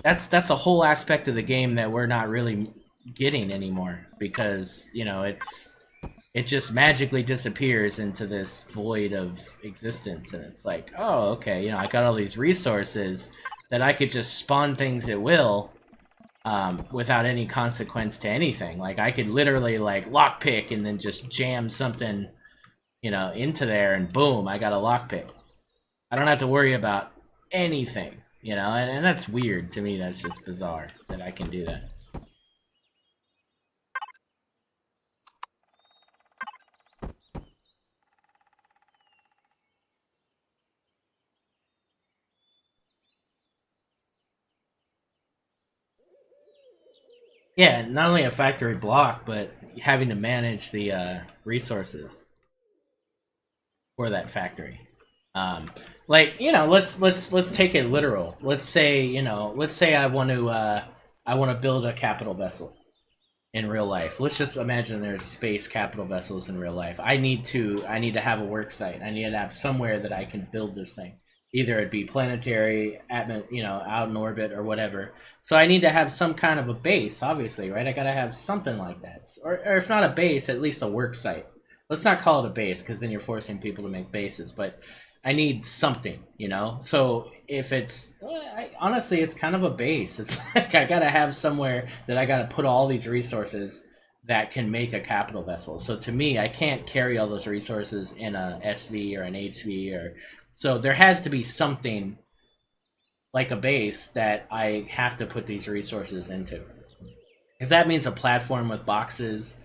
that's a whole aspect of the game that we're not really getting anymore, because it just magically disappears into this void of existence, and it's like, oh, okay, I got all these resources that I could just spawn things at will, without any consequence to anything. Like, I could literally like lockpick and then just jam something into there, and boom, I got a lockpick. I don't have to worry about anything, and that's weird to me. That's just bizarre that I can do that. Yeah, not only a factory block, but having to manage the resources for that factory. Like, let's take it literal. Let's say I want to build a capital vessel in real life. Let's just imagine there's space capital vessels in real life. I need to have a work site. I need to have somewhere that I can build this thing. Either it be planetary, out in orbit, or whatever. So I need to have some kind of a base, obviously, right? I gotta have something like that, or if not a base, at least a work site. Let's not call it a base, because then you're forcing people to make bases. But I need something, So if it's honestly, it's kind of a base. It's like I gotta have somewhere that I gotta put all these resources that can make a capital vessel. So to me, I can't carry all those resources in a SV or an HV, or so there has to be something like a base that I have to put these resources into. If that means a platform with boxes,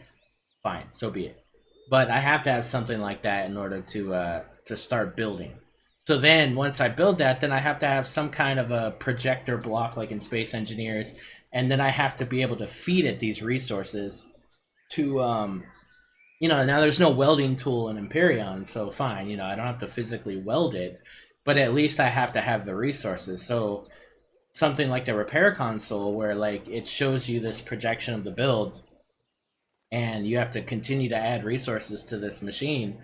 fine, so be it. But I have to have something like that in order to start building. So then once I build that, then I have to have some kind of a projector block like in Space Engineers, and then I have to be able to feed it these resources to you know, now there's no welding tool in Empyrion, so fine, you know, I don't have to physically weld it, but at least I have to have the resources. So something like the repair console, where like it shows you this projection of the build, and you have to continue to add resources to this machine,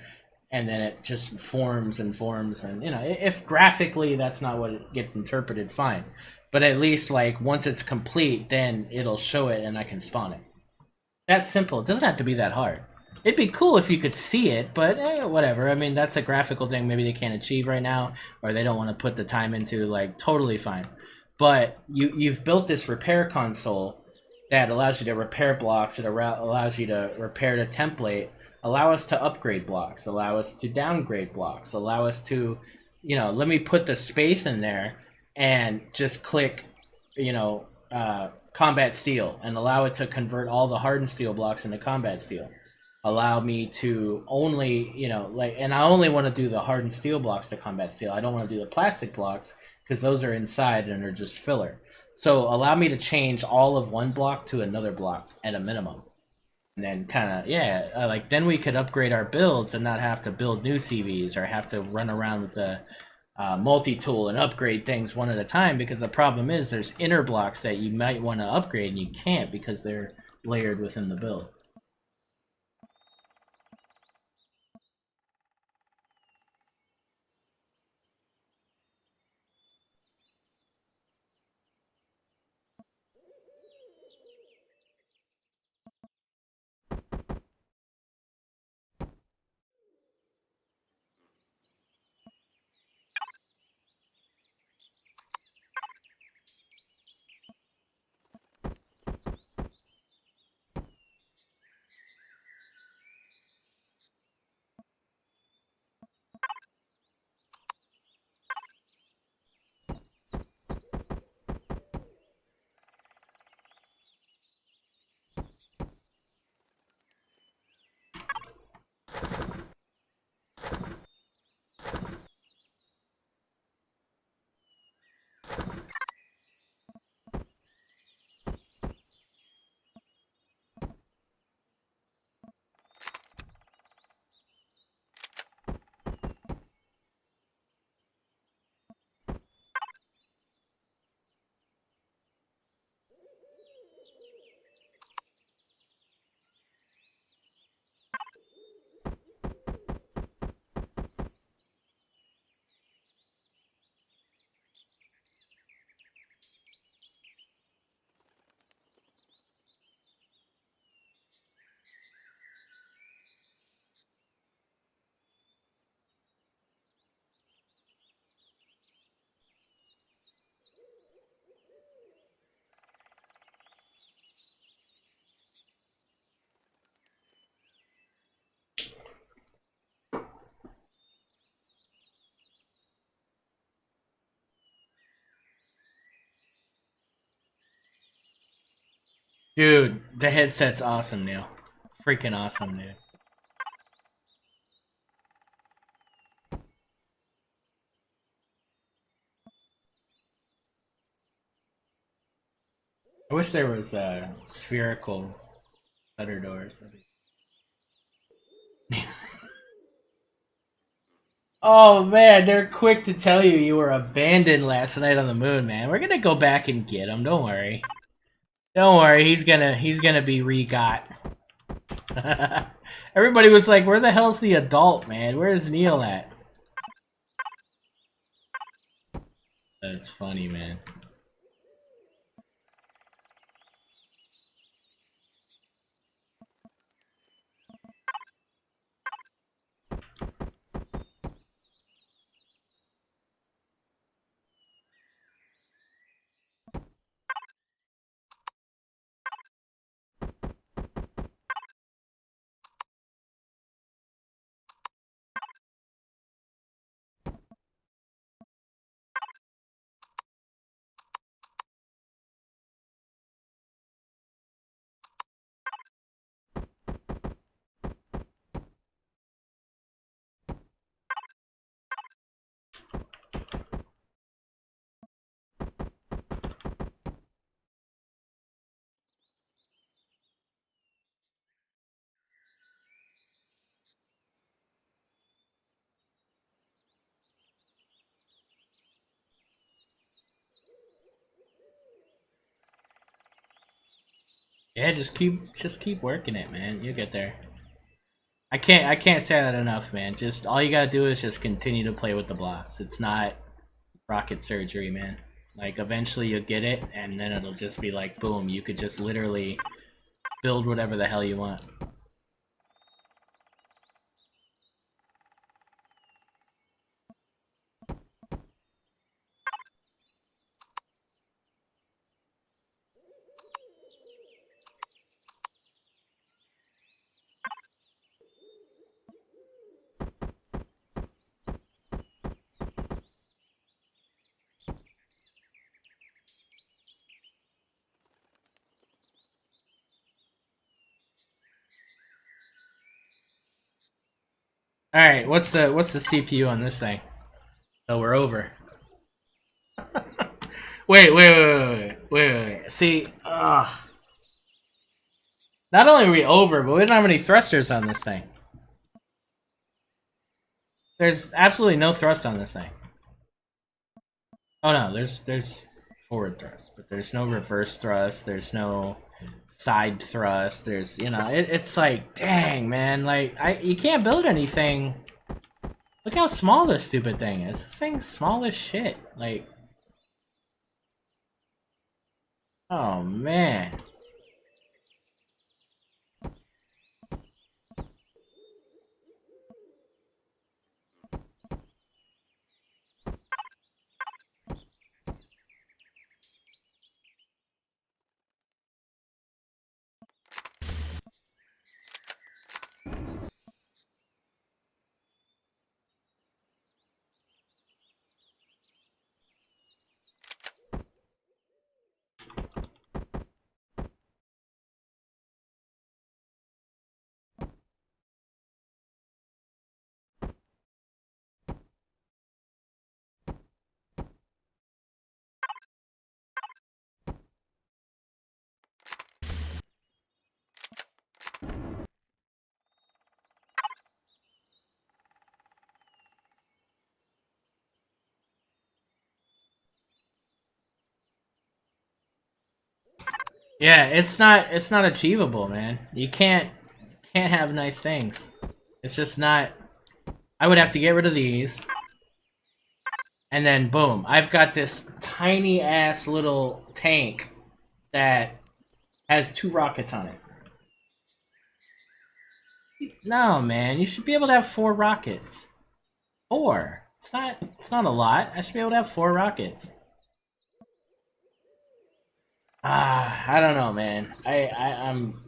and then it just forms and forms, and you know, if graphically that's not what it gets interpreted, fine, but at least like once it's complete, then it'll show it and I can spawn it. That's simple. It doesn't have to be that hard. It'd be cool if you could see it, but whatever. I mean, that's a graphical thing maybe they can't achieve right now, or they don't want to put the time into. Like, totally fine. But you've built this repair console that allows you to repair blocks. It allows you to repair the template. Allow us to upgrade blocks. Allow us to downgrade blocks. Allow us to, you know, let me put the space in there and just click, you know, combat steel, and allow it to convert all the hardened steel blocks into combat steel. Allow me to only, you know, like, and I only want to do the hardened steel blocks to combat steel. I don't want to do the plastic blocks because those are inside and are just filler. So allow me to change all of one block to another block at a minimum. And then kind of, yeah, like then we could upgrade our builds and not have to build new CVs or have to run around with the multi-tool and upgrade things one at a time, because the problem is there's inner blocks that you might want to upgrade and you can't because they're layered within the build. Dude, the headset's awesome, Neil. Freaking awesome, dude. I wish there was spherical shutter doors. Oh man, they're quick to tell you were abandoned last night on the moon, man. We're gonna go back and get him. Don't worry. Don't worry. He's gonna be re-got. Everybody was like, "Where the hell's the adult, man? Where's Neil at?" That's funny, man. Yeah, just keep working it, man. You'll get there. I can't say that enough, man. Just all you gotta do is just continue to play with the blocks. It's not rocket surgery, man. Like eventually you'll get it, and then it'll just be like boom. You could just literally build whatever the hell you want. All right, what's the CPU on this thing? So we're over. wait. See, not only are we over, but we don't have any thrusters on this thing. There's absolutely no thrust on this thing. Oh no, there's forward thrust, but there's no reverse thrust. There's no side thrust. There's it's like dang man, like you can't build anything. Look how small this stupid thing is. This thing's small as shit. Like, oh man. Yeah, it's not achievable, man. You can't have nice things. It's just not. I would have to get rid of these, and then boom, I've got this tiny ass little tank that has 2 rockets on it. No, man, you should be able to have 4 rockets. 4. It's not a lot. I should be able to have 4 rockets. I don't know, man. I'm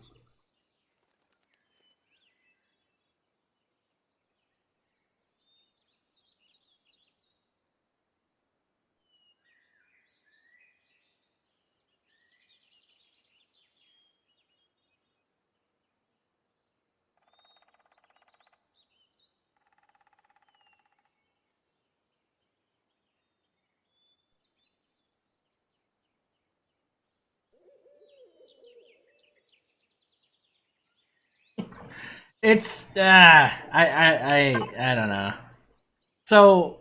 it's I don't know. So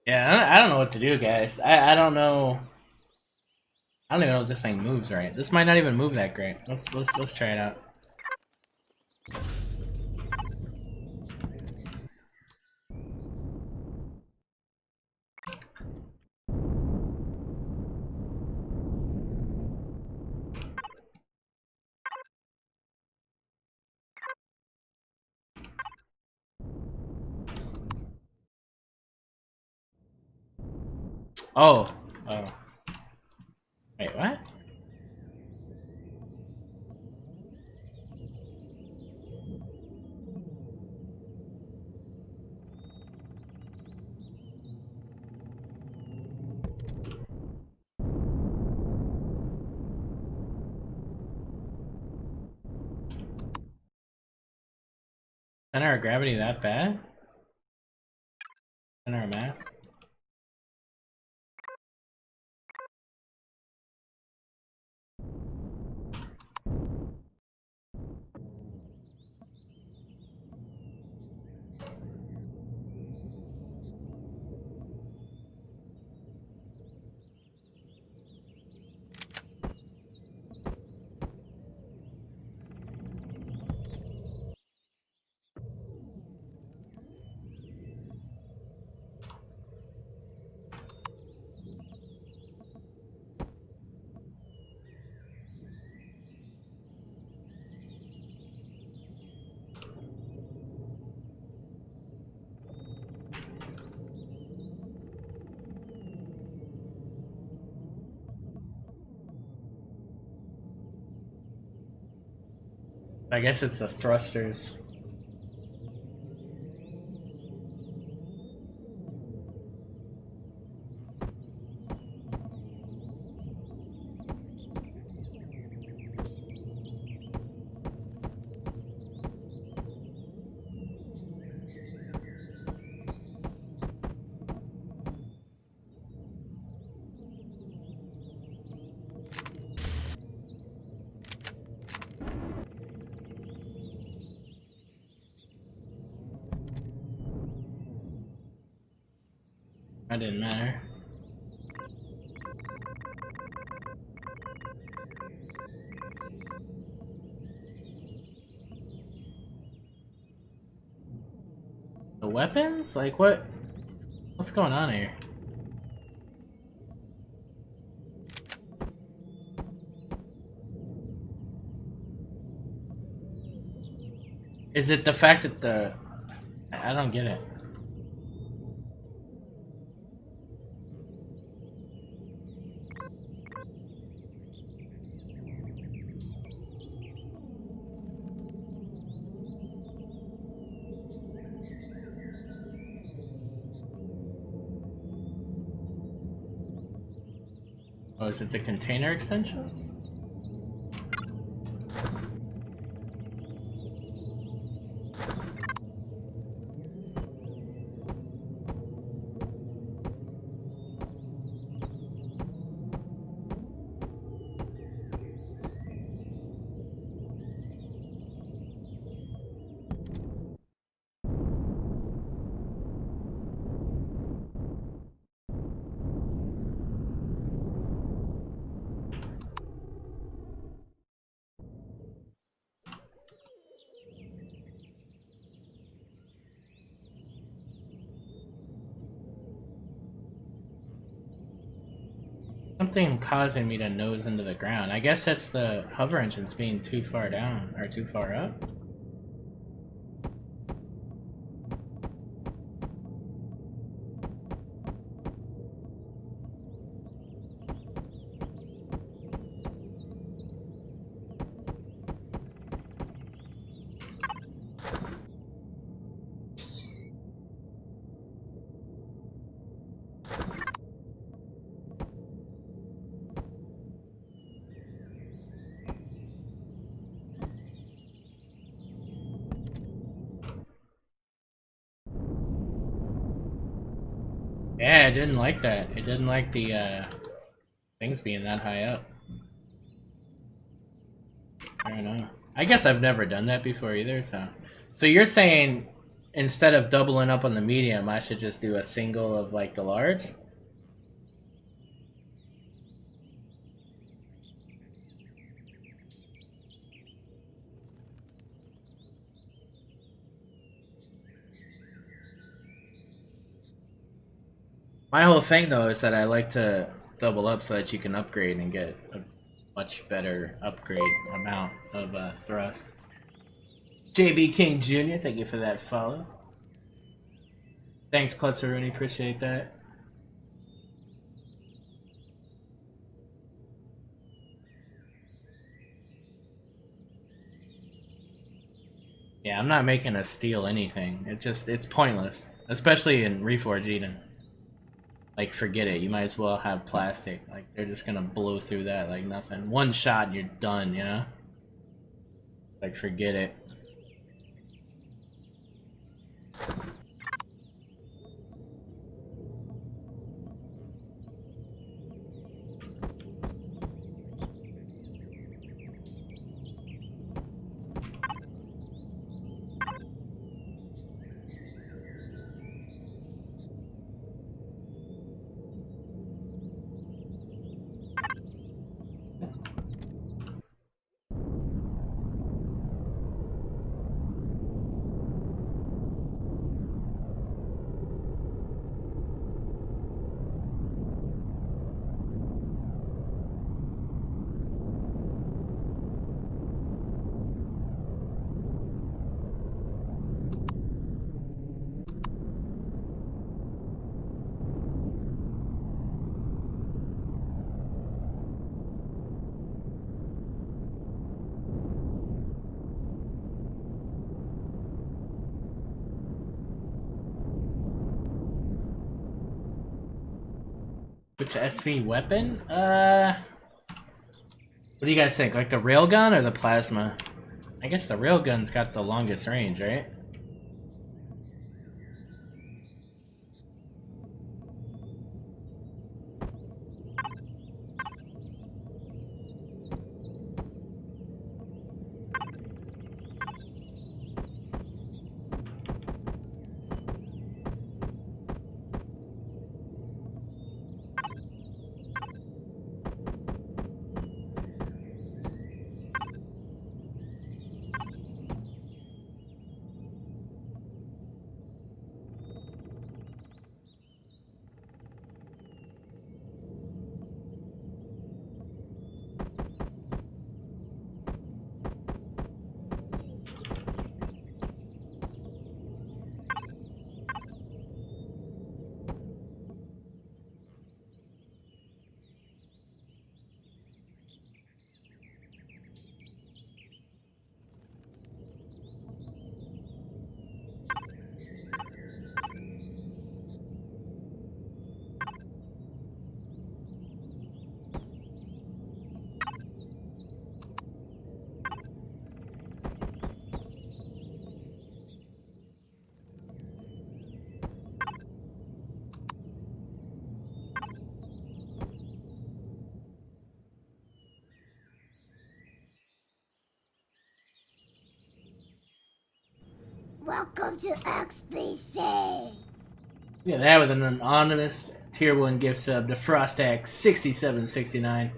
yeah, I don't know what to do, guys. I don't know. I don't even know if this thing moves right. This might not even move that great. Let's try it out. Oh. Oh. Wait, what? Center of gravity that bad? Center of mass? I guess it's the thrusters. That didn't matter. The weapons? Like what? What's going on here? Is it the fact that the... I don't get it. Oh, is it the container extensions? Something causing me to nose into the ground. I guess that's the hover engines being too far down or too far up. Yeah, it didn't like that. It didn't like the things being that high up. I don't know. I guess I've never done that before either, so. So you're saying instead of doubling up on the medium, I should just do a single of like the large? My whole thing though is that I like to double up so that you can upgrade and get a much better upgrade amount of thrust. JB King Jr., thank you for that follow. Thanks, Klutzeruni, appreciate that. Yeah, I'm not making us steal anything. It's pointless. Especially in REFORGED Eden. Like, forget it. You might as well have plastic. Like, they're just gonna blow through that like nothing. One shot and you're done, you know? Like, forget it. Which SV weapon? What do you guys think? Like the railgun or the plasma? I guess the railgun's got the longest range, right? Welcome to XBC. Look at that with an anonymous tier 1 gift sub to Frostax 6769.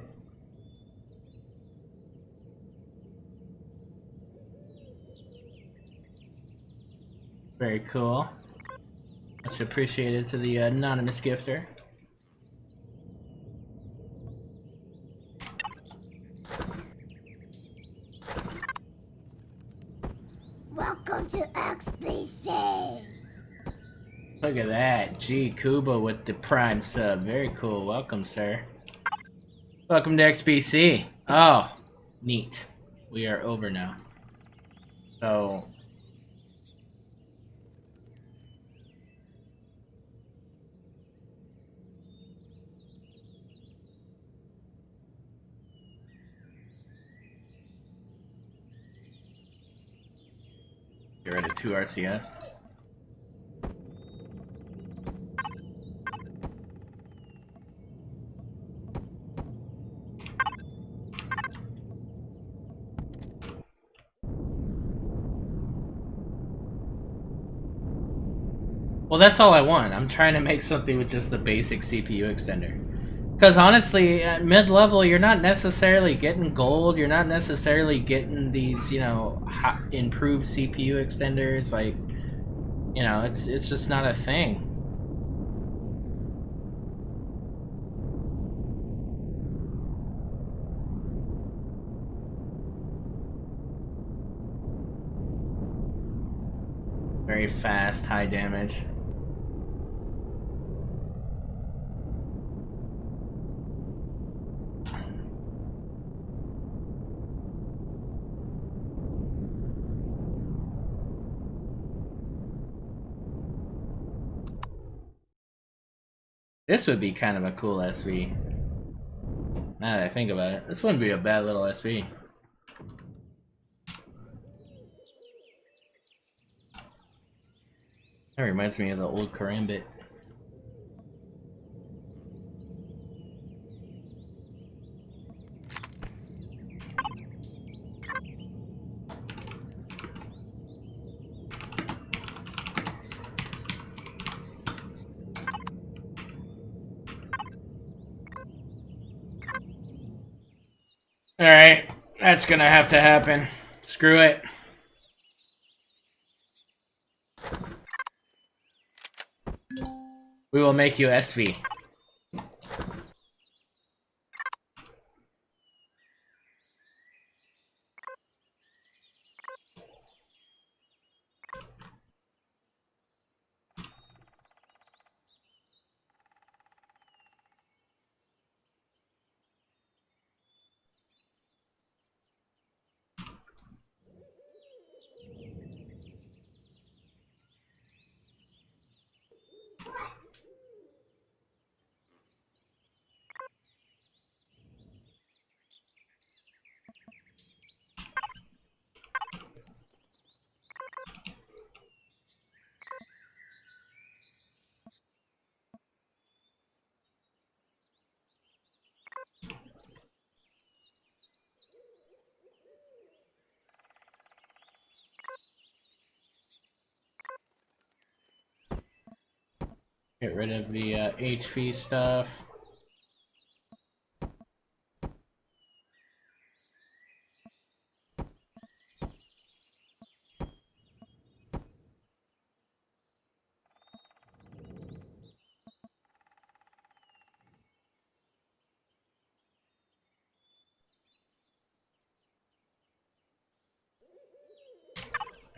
Very cool. Much appreciated to the anonymous gifter. Welcome to XBC. Look at that. G Kuba with the prime sub. Very cool. Welcome, sir. Welcome to XBC. Oh, neat. We are over now. So... Get rid of 2 RCS. Well, that's all I want. I'm trying to make something with just the basic CPU extender. Because honestly, at mid-level, you're not necessarily getting gold. You're not necessarily getting these, you know, improved CPU extenders. Like, you know, it's just not a thing. Very fast, high damage. This would be kind of a cool SV. Now that I think about it, this wouldn't be a bad little SV. That reminds me of the old Karambit. Alright, that's gonna have to happen. Screw it. We will make you SV. Get rid of the HP stuff.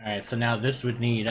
Alright, so now this would need,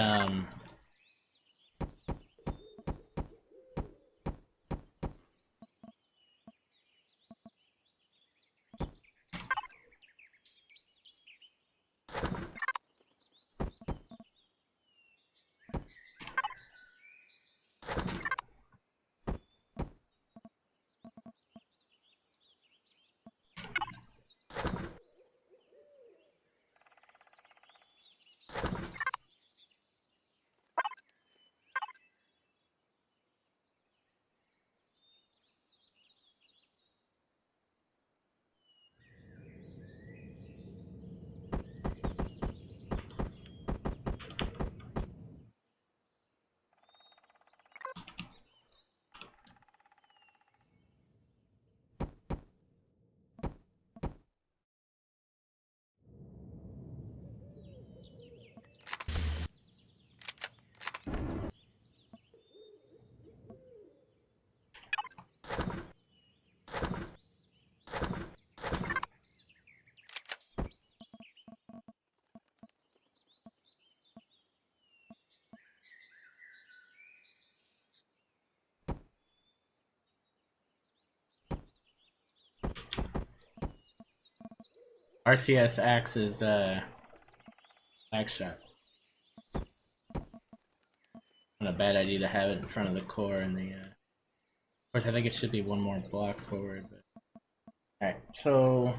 RCS acts as, axe shot. Not a bad idea to have it in front of the core and the, of course I think it should be one more block forward, but... Alright, so...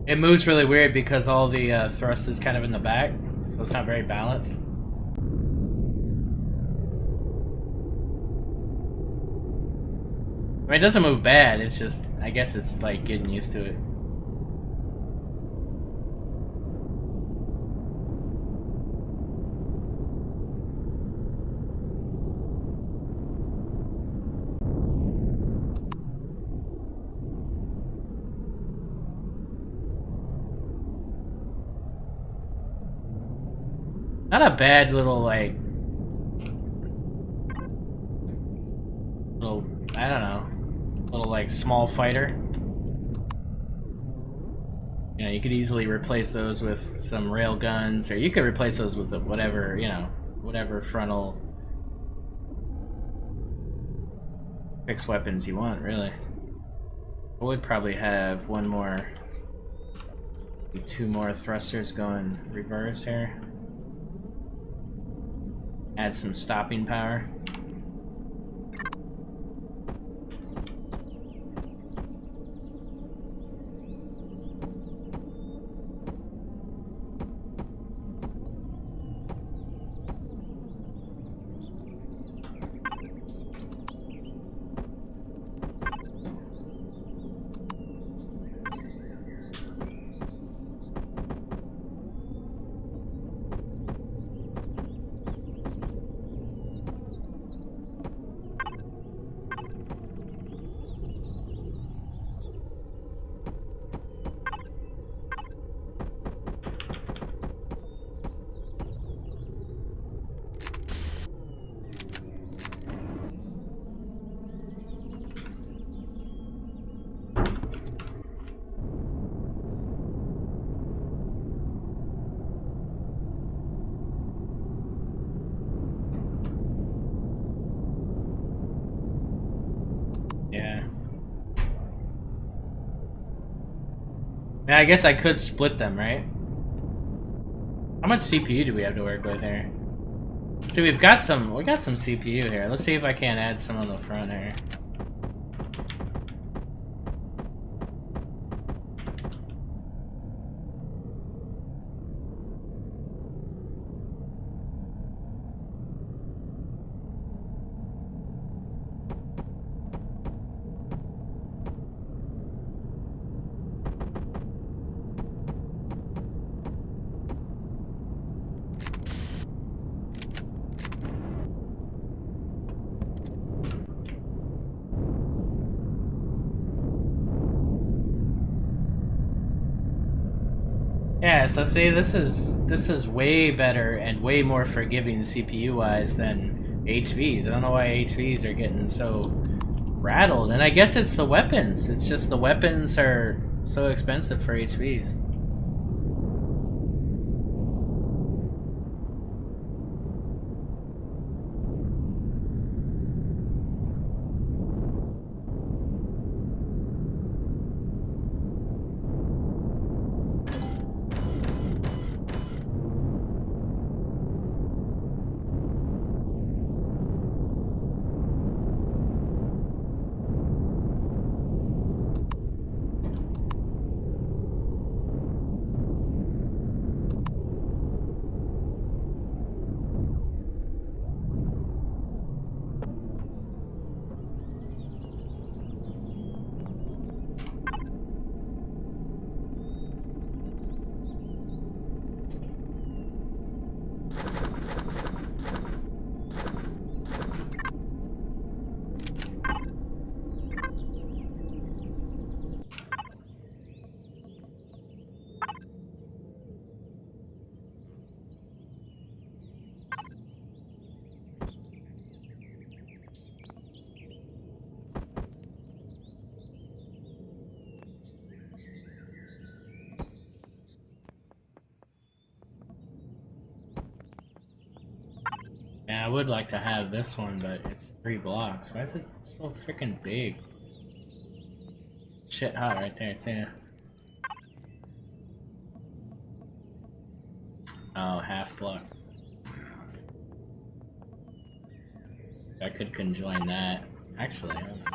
It moves really weird because all the thrust is kind of in the back, so it's not very balanced. I mean, it doesn't move bad, it's just, I guess it's like getting used to it. Not a bad little, like, little, I don't know, little, like, small fighter. You know, you could easily replace those with some rail guns, or you could replace those with whatever, you know, whatever frontal fixed weapons you want, really. I would probably have one more, two more thrusters going reverse here. Add some stopping power. Yeah, I guess I could split them, right? How much CPU do we have to work with here? See, we got some CPU here. Let's see if I can't add some on the front here. Yeah, so see, this is way better and way more forgiving CPU-wise than HVs. I don't know why HVs are getting so rattled, and I guess it's the weapons. It's just the weapons are so expensive for HVs. Yeah, I would like to have this one, but it's 3 blocks. Why is it so freaking big? Shit hot right there, too. Oh, half block. I could conjoin that. Actually, hold on.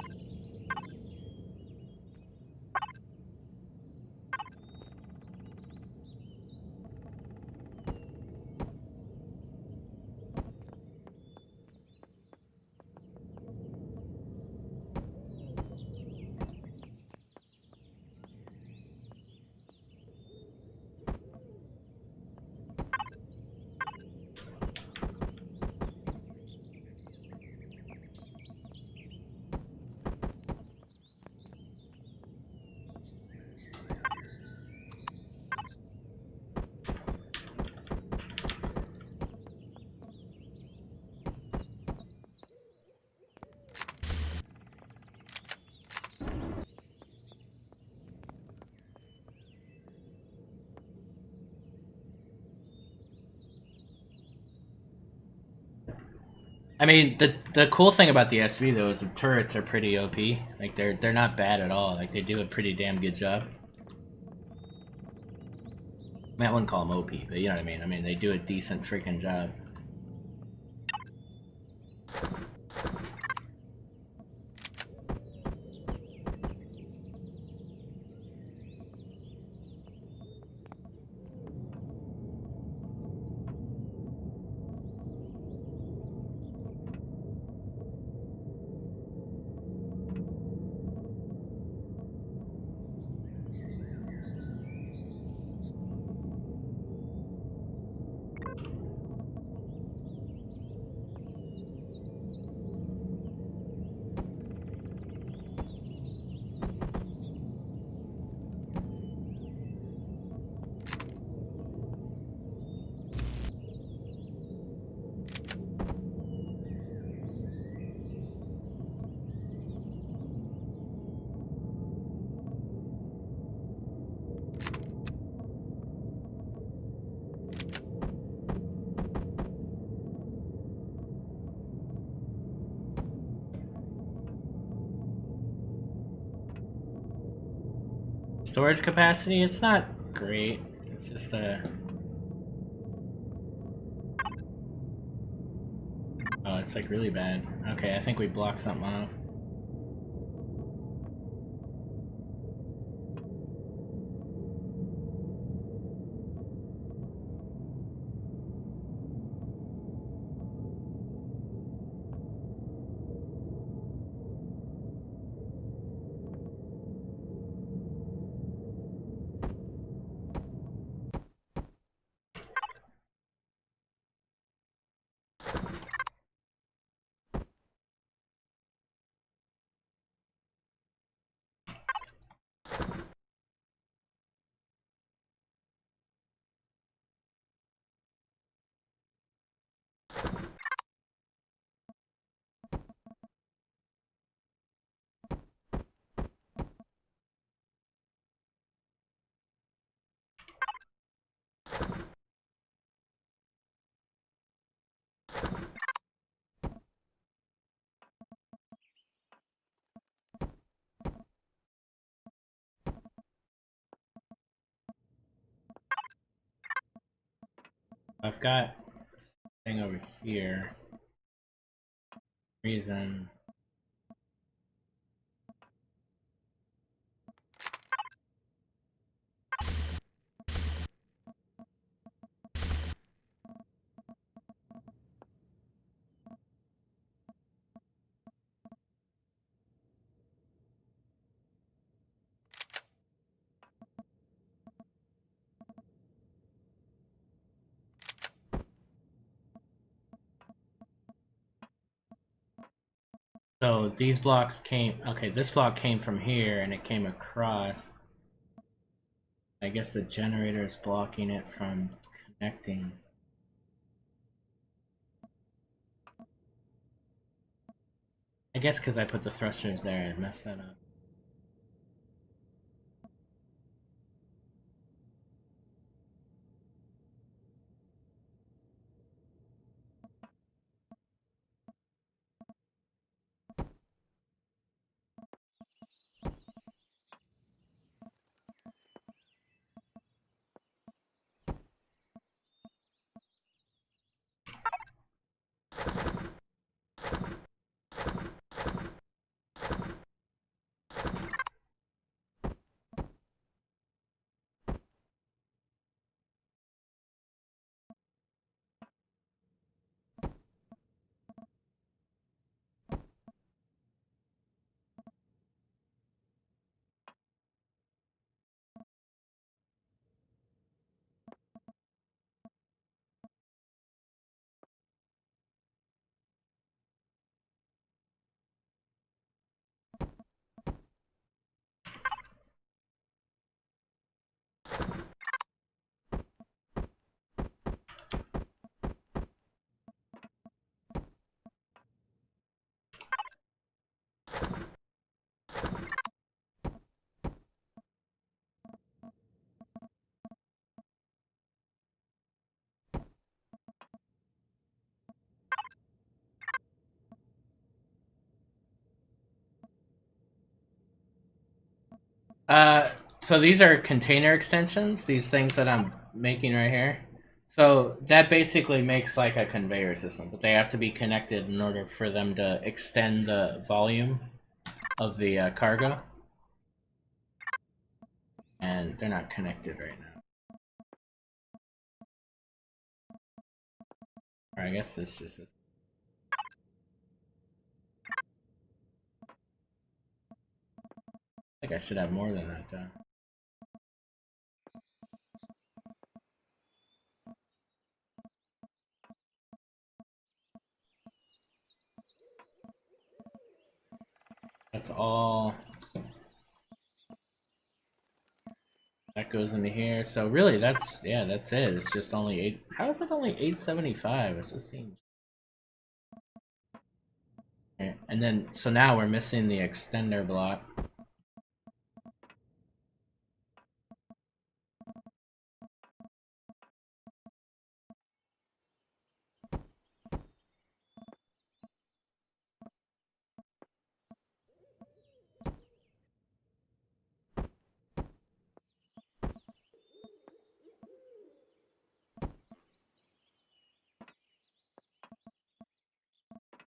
I mean, the cool thing about the SV though is the turrets are pretty OP. Like they're not bad at all. Like they do a pretty damn good job. I mean, I wouldn't call them OP, but you know what I mean. I mean, they do a decent freaking job. Storage capacity, it's not great. It's just oh, it's like really bad. Okay, I think we blocked something off. I've got this thing over here. Reason. So these blocks came. Okay, this block came from here and it came across. I guess the generator is blocking it from connecting. I guess because I put the thrusters there, it messed that up. So these are container extensions, these things that I'm making right here. So that basically makes like a conveyor system, but they have to be connected in order for them to extend the volume of the cargo. And they're not connected right now. Or I guess this just is. I think I should have more than that though. That's all. That goes into here. So really, that's it. It's just only 8. How is it only 875? It just seems. And then, so now we're missing the extender block.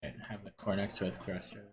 Okay, have the core next to a thruster.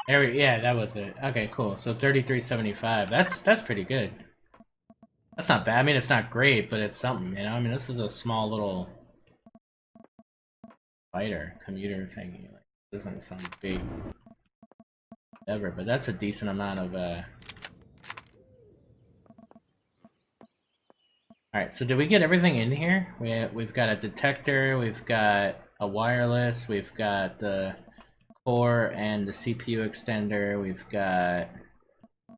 There we, yeah, that was it. Okay, cool. So 3375. That's pretty good. That's not bad. I mean, it's not great, but it's something, you know? I mean, this is a small little fighter commuter thingy. Like, it doesn't sound big ever, but that's a decent amount of Alright, so did we get everything in here? We've got a detector, we've got a wireless, we've got the core and the CPU extender, we've got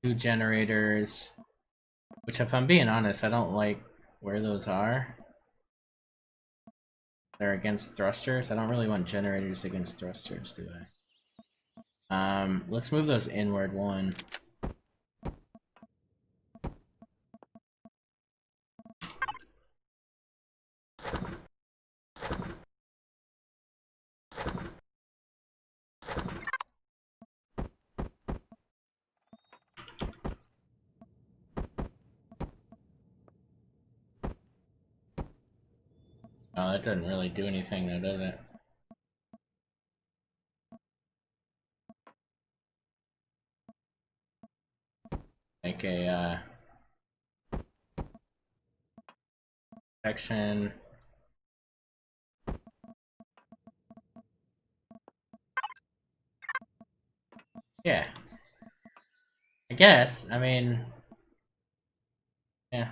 2 generators, which if I'm being honest, I don't like where those are. They're against thrusters. I don't really want generators against thrusters, do I? Let's move those inward 1. Oh, that doesn't really do anything though, does it? Like a, section. Yeah. I guess, I mean... Yeah.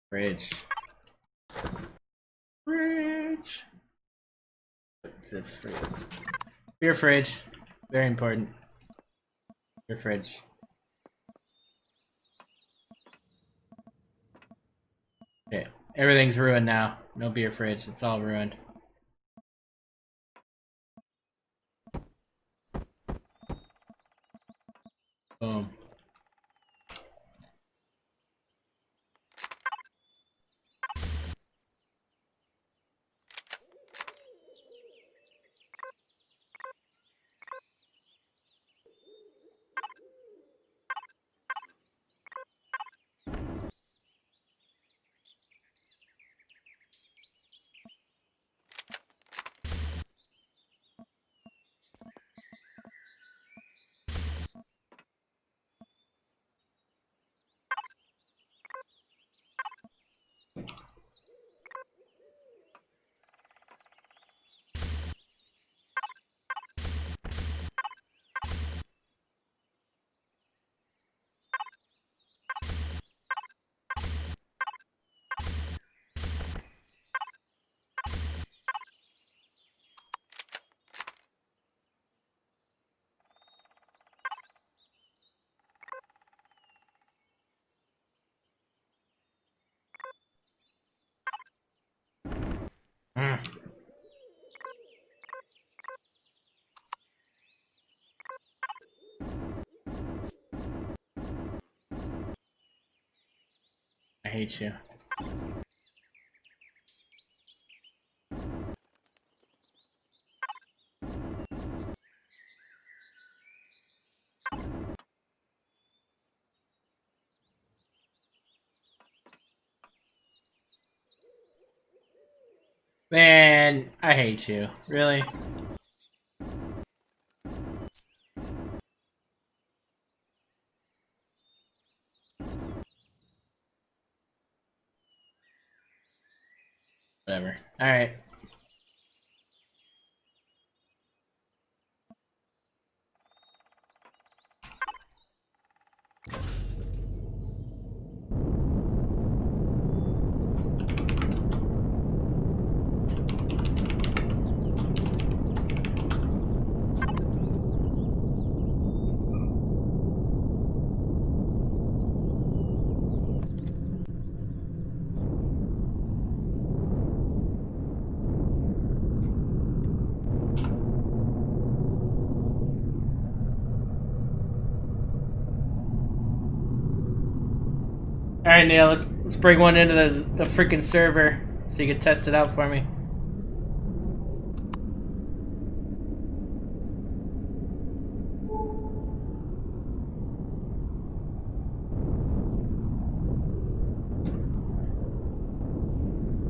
Fridge. Fridge! What's a fridge? Beer fridge. Very important. Beer fridge. Okay. Everything's ruined now. No beer fridge. It's all ruined. Boom. hate you. Man, I hate you. Really? Whatever. Alright. Alright, Neil, let's bring one into the freaking server so you can test it out for me.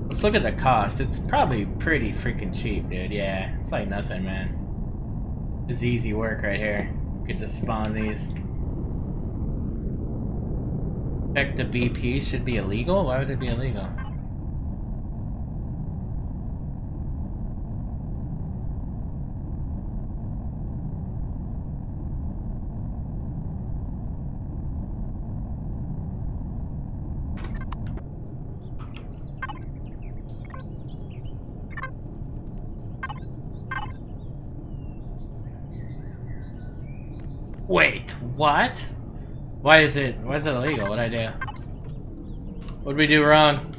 Let's look at the cost. It's probably pretty freaking cheap, dude. Yeah, it's like nothing, man. It's easy work right here. You could just spawn these. Check the BP should be illegal? Why would it be illegal? Wait, what? Why is it illegal? What'd I do? What'd we do wrong?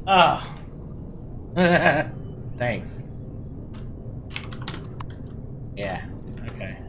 Oh. Thanks. Yeah, okay.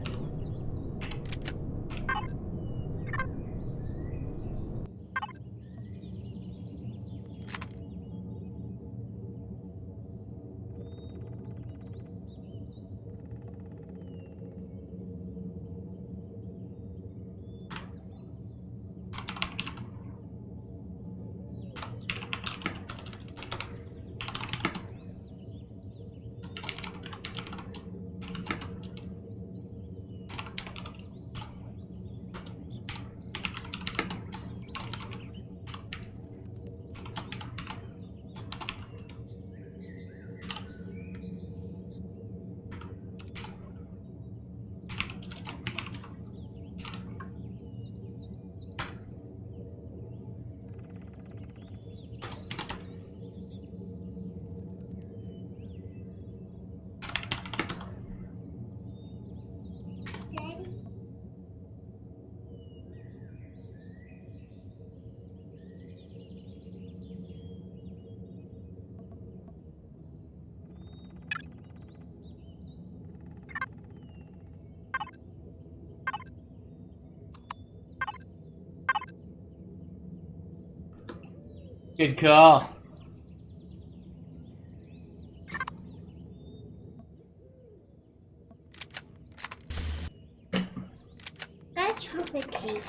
Good call. Got a chocolate cake.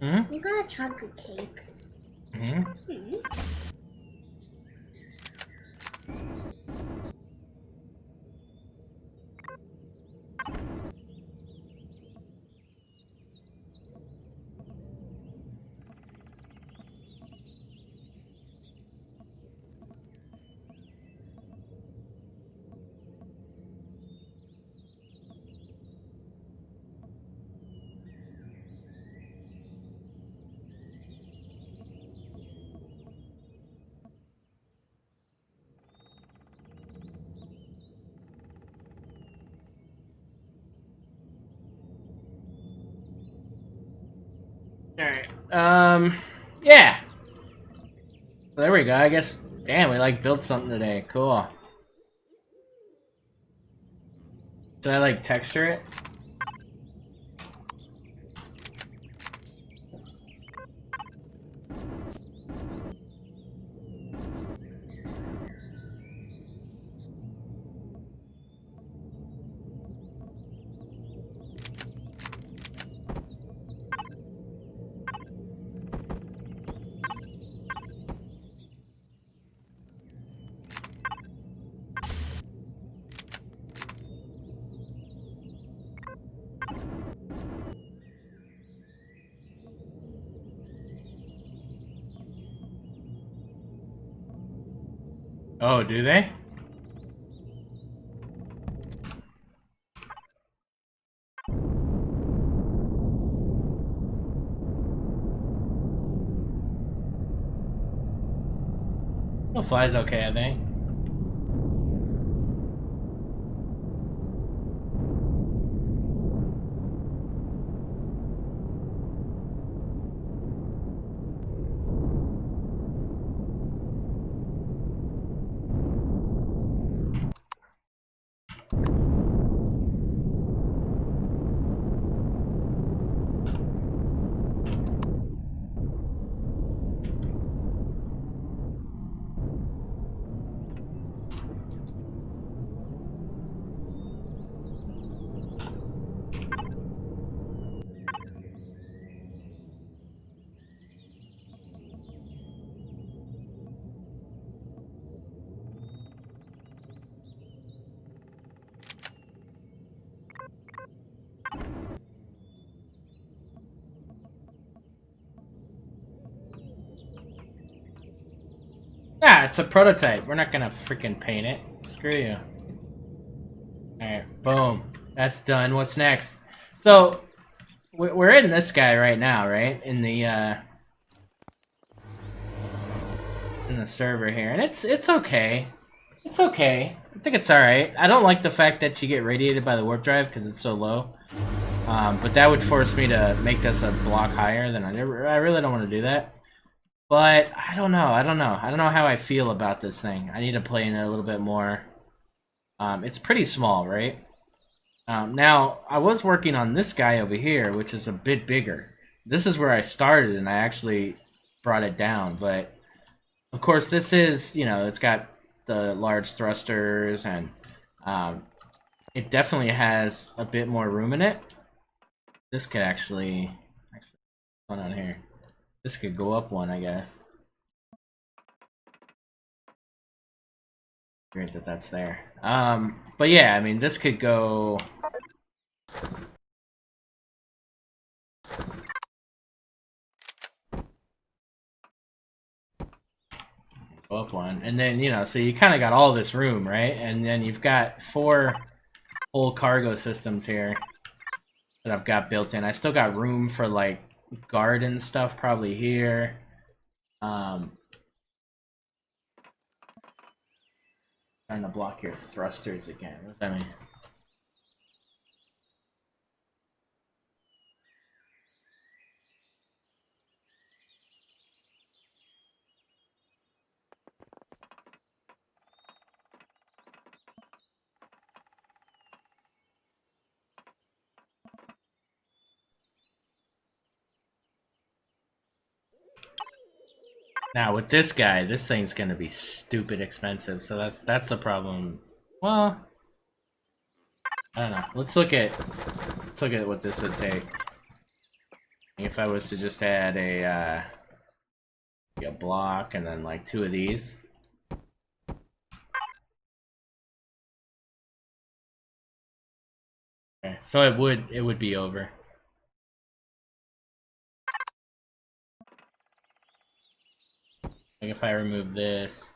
Hmm? You got a chocolate cake. Hmm? Alright, yeah. There we go, I guess, damn, we like built something today, cool. Did I like texture it? Oh, do they? The fly's okay, I think. Yeah, it's a prototype. We're not gonna freaking paint it. Screw you. Alright, boom. That's done. What's next? So, we're in this guy right now, right? In the server here. And it's okay. It's okay. I think it's alright. I don't like the fact that you get radiated by the warp drive because it's so low. But that would force me to make this a block higher than I really don't want to do that. But I don't know. I don't know how I feel about this thing. I need to play in it a little bit more. It's pretty small, right? Now, I was working on this guy over here, which is a bit bigger. This is where I started, and I actually brought it down. But, of course, this is, you know, it's got the large thrusters, and it definitely has a bit more room in it. This could actually what's going on here? This could go up one, I guess. Great that that's there. But yeah, I mean, this could go. Go up one, and then you know, so you kind of got all this room, right? And then you've got 4 whole cargo systems here that I've got built in. I still got room for like garden stuff probably here. Trying to block your thrusters again. What does that mean? Now with this guy, this thing's gonna be stupid expensive, so that's the problem. Well, I don't know. Let's look at what this would take. If I was to just add a block and then like 2 of these. Okay, so it would be over. Like if I remove this.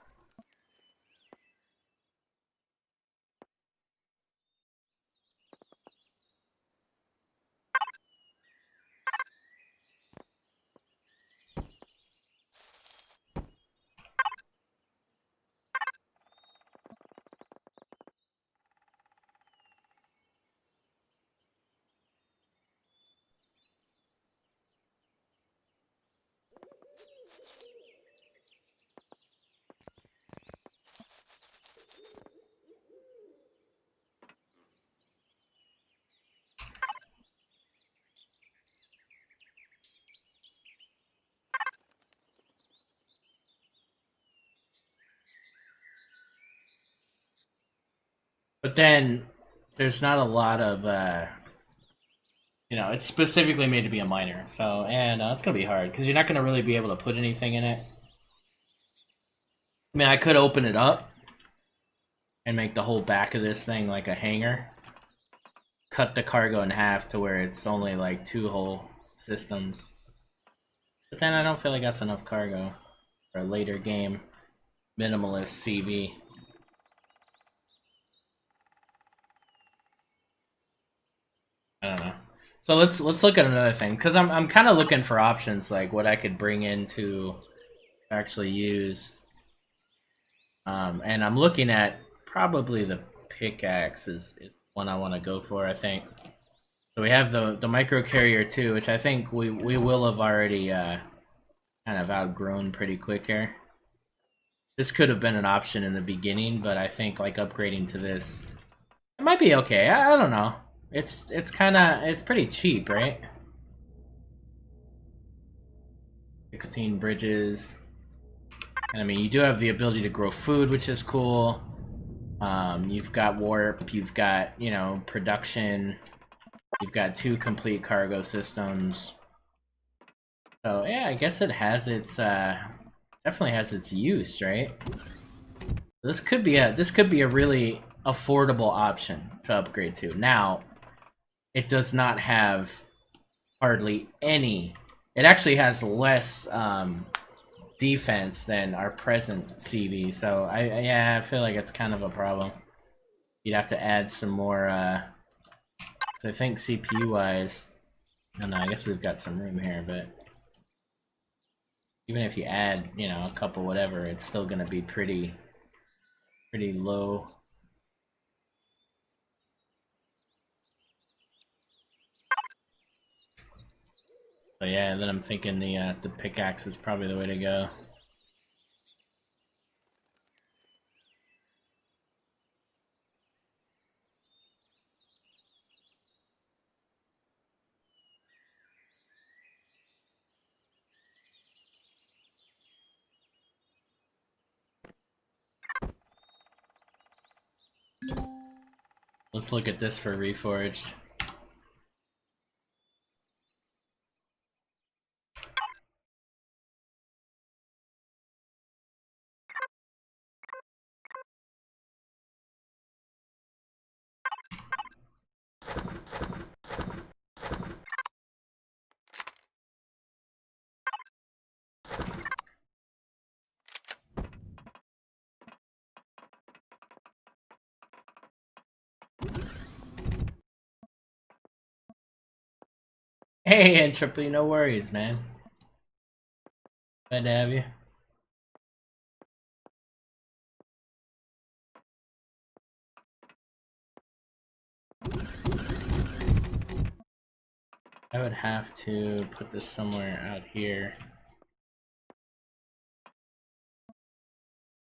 But then there's not a lot of you know, it's specifically made to be a miner, so and it's gonna be hard because you're not gonna really be able to put anything in it. I mean, I could open it up and make the whole back of this thing like a hangar. Cut the cargo in half to where it's only like 2 whole systems. But then I don't feel like that's enough cargo for a later game. minimalist CV. I don't know. So let's look at another thing, because I'm kind of looking for options like what I could bring in to actually use. And I'm looking at probably the pickaxe is one I want to go for, I think. So we have the micro carrier too, which I think we will have already kind of outgrown pretty quick here. This could have been an option in the beginning, but I think like upgrading to this, it might be okay. I don't know. It's pretty cheap, right? 16 bridges. And I mean, you do have the ability to grow food, which is cool. You've got warp, you've got, you know, production. You've got 2 complete cargo systems. So yeah, I guess it has its definitely has its use, right? This could be a really affordable option to upgrade to. Now, it does not have hardly any. It actually has less defense than our present CV. So I feel like it's kind of a problem. You'd have to add some more. So I think CPU wise, I don't know. I guess we've got some room here, but even if you add, you know, a couple whatever, it's still gonna be pretty low. So yeah, then I'm thinking the pickaxe is probably the way to go. Let's look at this for Reforged. Hey, Entropy, no worries, man. Glad to have you. I would have to put this somewhere out here.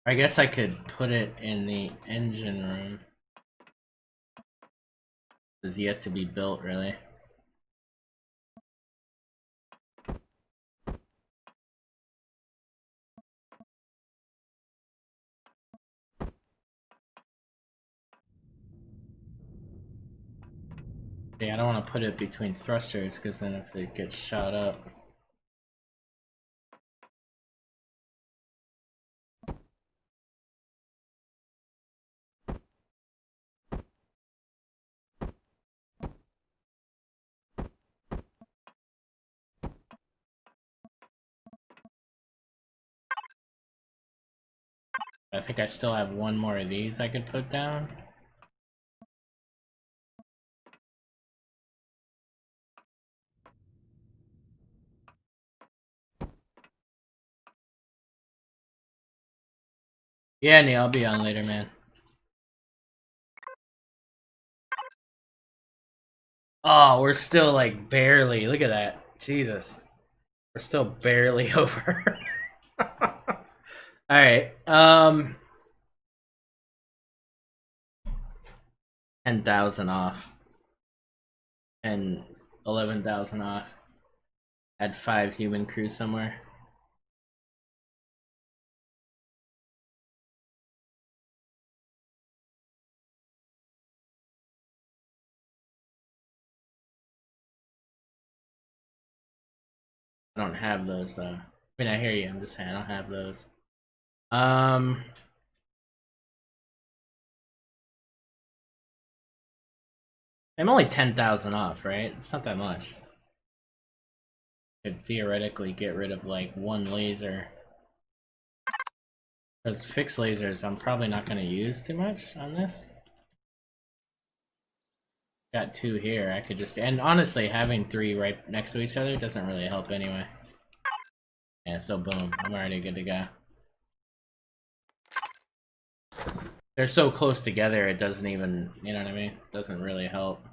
I guess I could put it in the engine room. This is yet to be built, really. Yeah, I don't want to put it between thrusters, because then if it gets shot up. I think I still have one more of these I could put down. Yeah, Neil, I'll be on later, man. Oh, we're still like barely. Look at that. Jesus. We're still barely over. Alright. 10,000 off. And 11,000 off. Add 5 human crew somewhere. I don't have those though. I mean, I hear you. I'm just saying I don't have those. I'm only 10,000 off, right? It's not that much. Could theoretically get rid of like 1 laser. Because fixed lasers, I'm probably not going to use too much on this. Got 2 here. I could just, and honestly, having 3 right next to each other doesn't really help anyway. Yeah, so boom, I'm already good to go. They're so close together, it doesn't even, you know what I mean? It doesn't really help.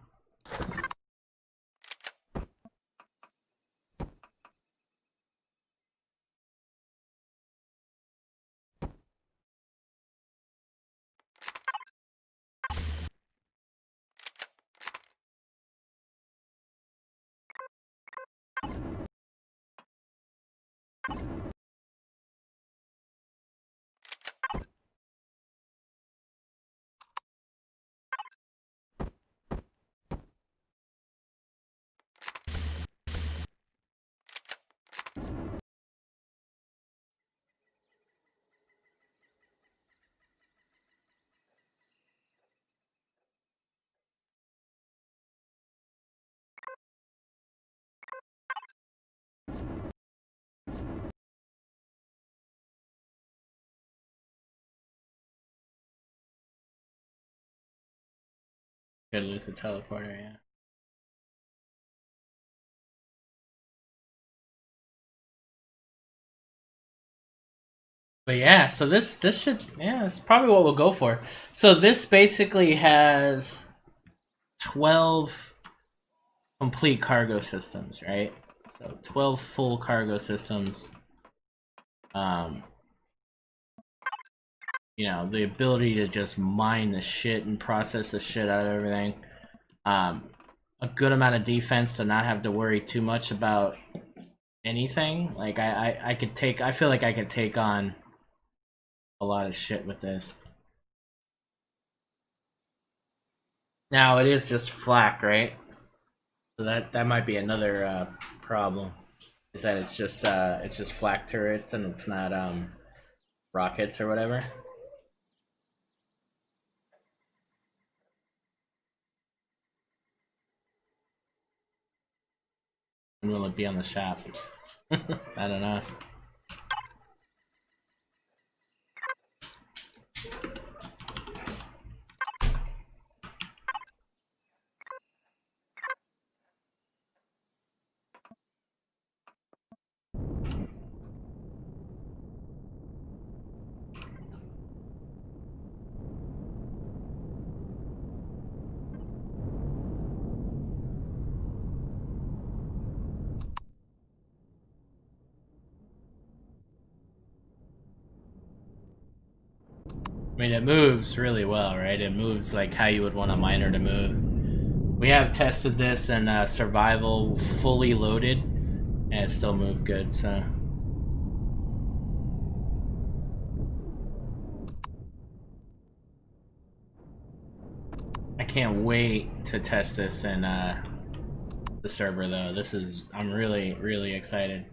Could lose the teleporter, yeah. But yeah, so this should, yeah, it's probably what we'll go for. So this basically has 12 complete cargo systems, right? So 12 full cargo systems. You know, the ability to just mine the shit and process the shit out of everything. A good amount of defense to not have to worry too much about anything. Like I could take, I feel like I could take on a lot of shit with this. Now it is just flak, right? So that might be another problem. Is that it's just flak turrets and it's not rockets or whatever. When will it be on the shop? I don't know. I mean, it moves really well, right? It moves like how you would want a miner to move. We have tested this in survival fully loaded, and it still moved good, so. I can't wait to test this in the server, though. I'm really, really excited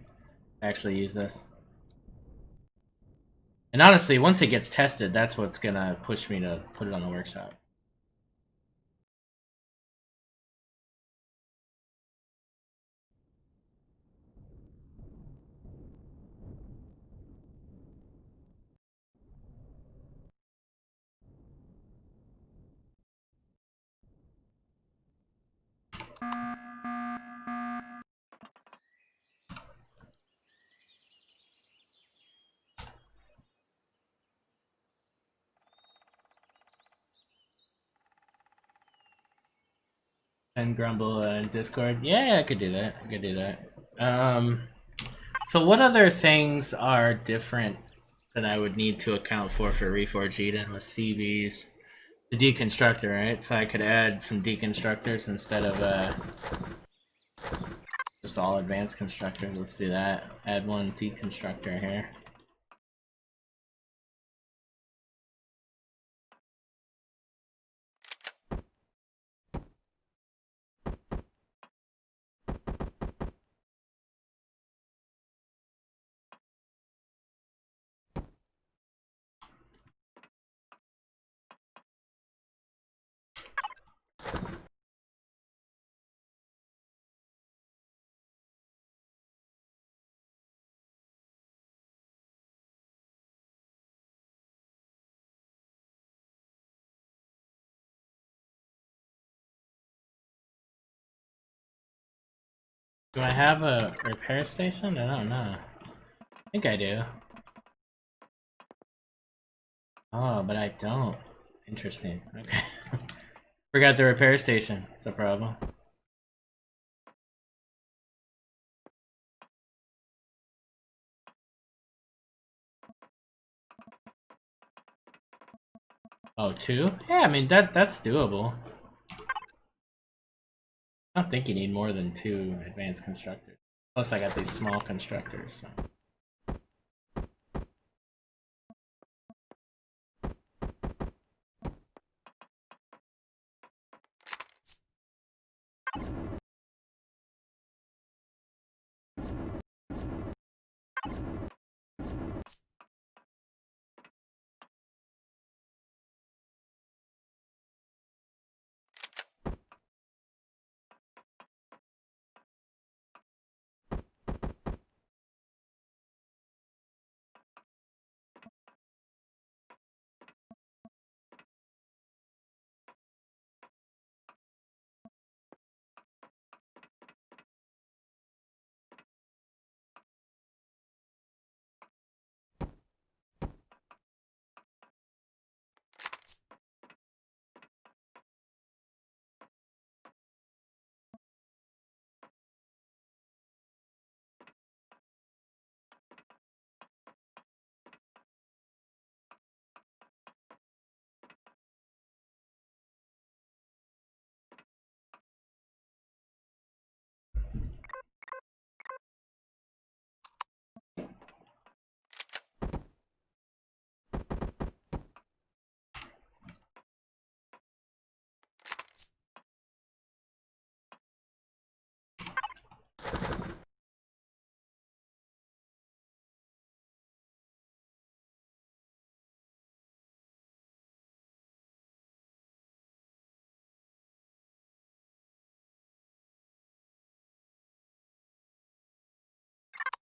to actually use this. And honestly, once it gets tested, that's what's gonna push me to put it on the workshop. And Grumble in Discord. Yeah, I could do that. I could do that. So what other things are different that I would need to account for ReForged Eden with CVs? The deconstructor, right? So I could add some deconstructors instead of just all advanced constructors. Let's do that. Add one deconstructor here. Do I have a repair station? I don't know. I think I do. Oh, but I don't. Interesting. Okay. Forgot the repair station. It's a problem. Oh, 2? Yeah, I mean that's doable. I don't think you need more than 2 advanced constructors. Plus I got these small constructors, so.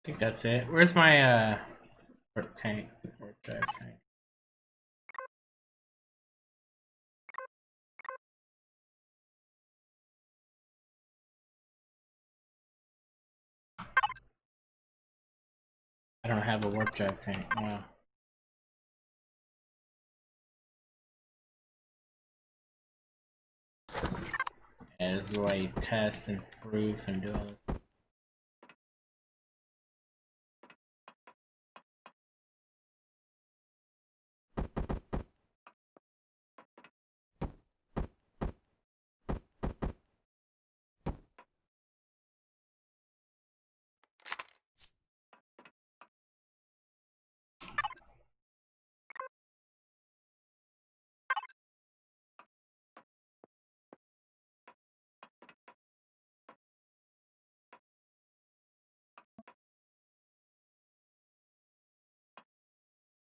I think that's it. Where's my warp tank? Warp drive tank. I don't have a warp drive tank. Wow. Yeah, this is why you test and proof and do all this.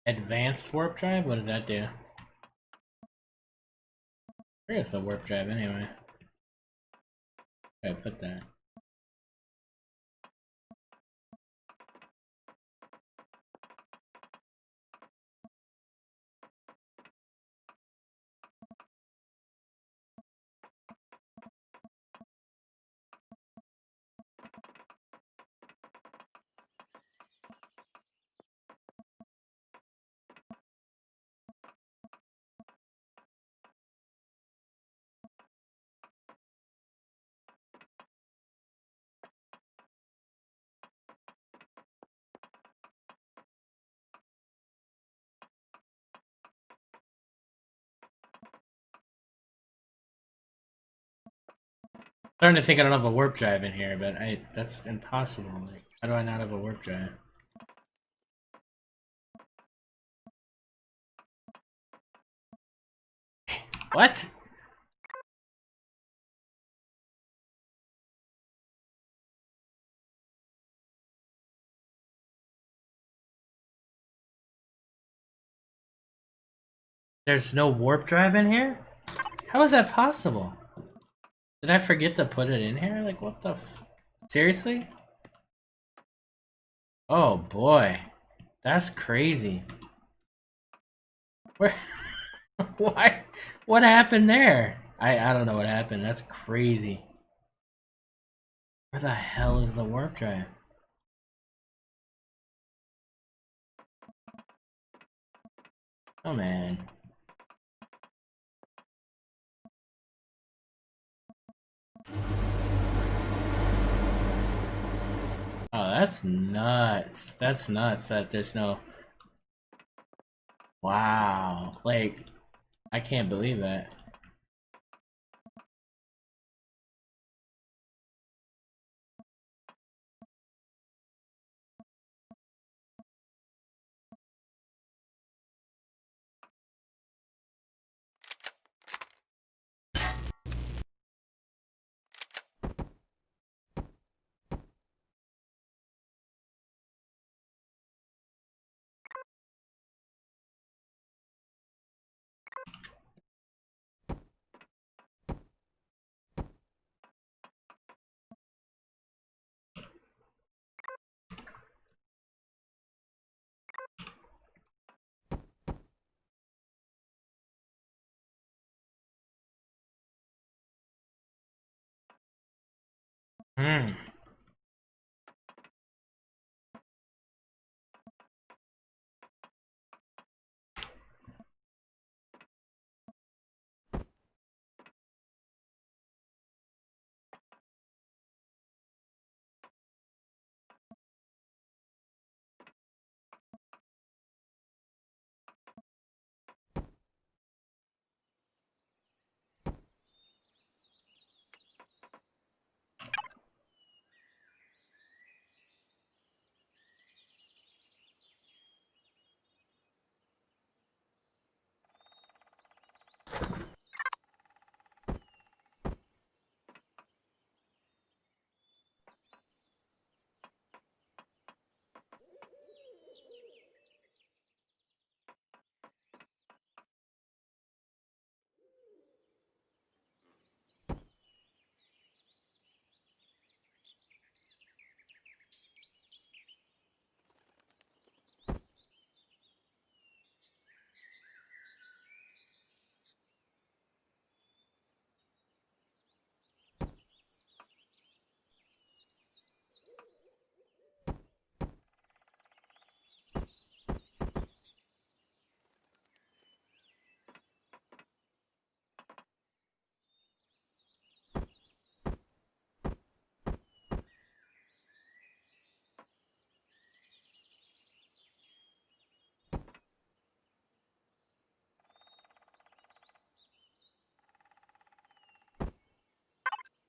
Advanced warp drive? What does that do? Where is the warp drive anyway? Where did I put that? Starting to think I don't have a warp drive in here, but that's impossible. Like, how do I not have a warp drive? What? There's no warp drive in here? How is that possible? Did I forget to put it in here? Like, what the f- Seriously? Oh boy. That's crazy. Where? Why? What happened there? I don't know what happened. That's crazy. Where the hell is the warp drive? Oh man. Oh, that's nuts. That's nuts that there's no... Wow. Like, I can't believe that. Hmm.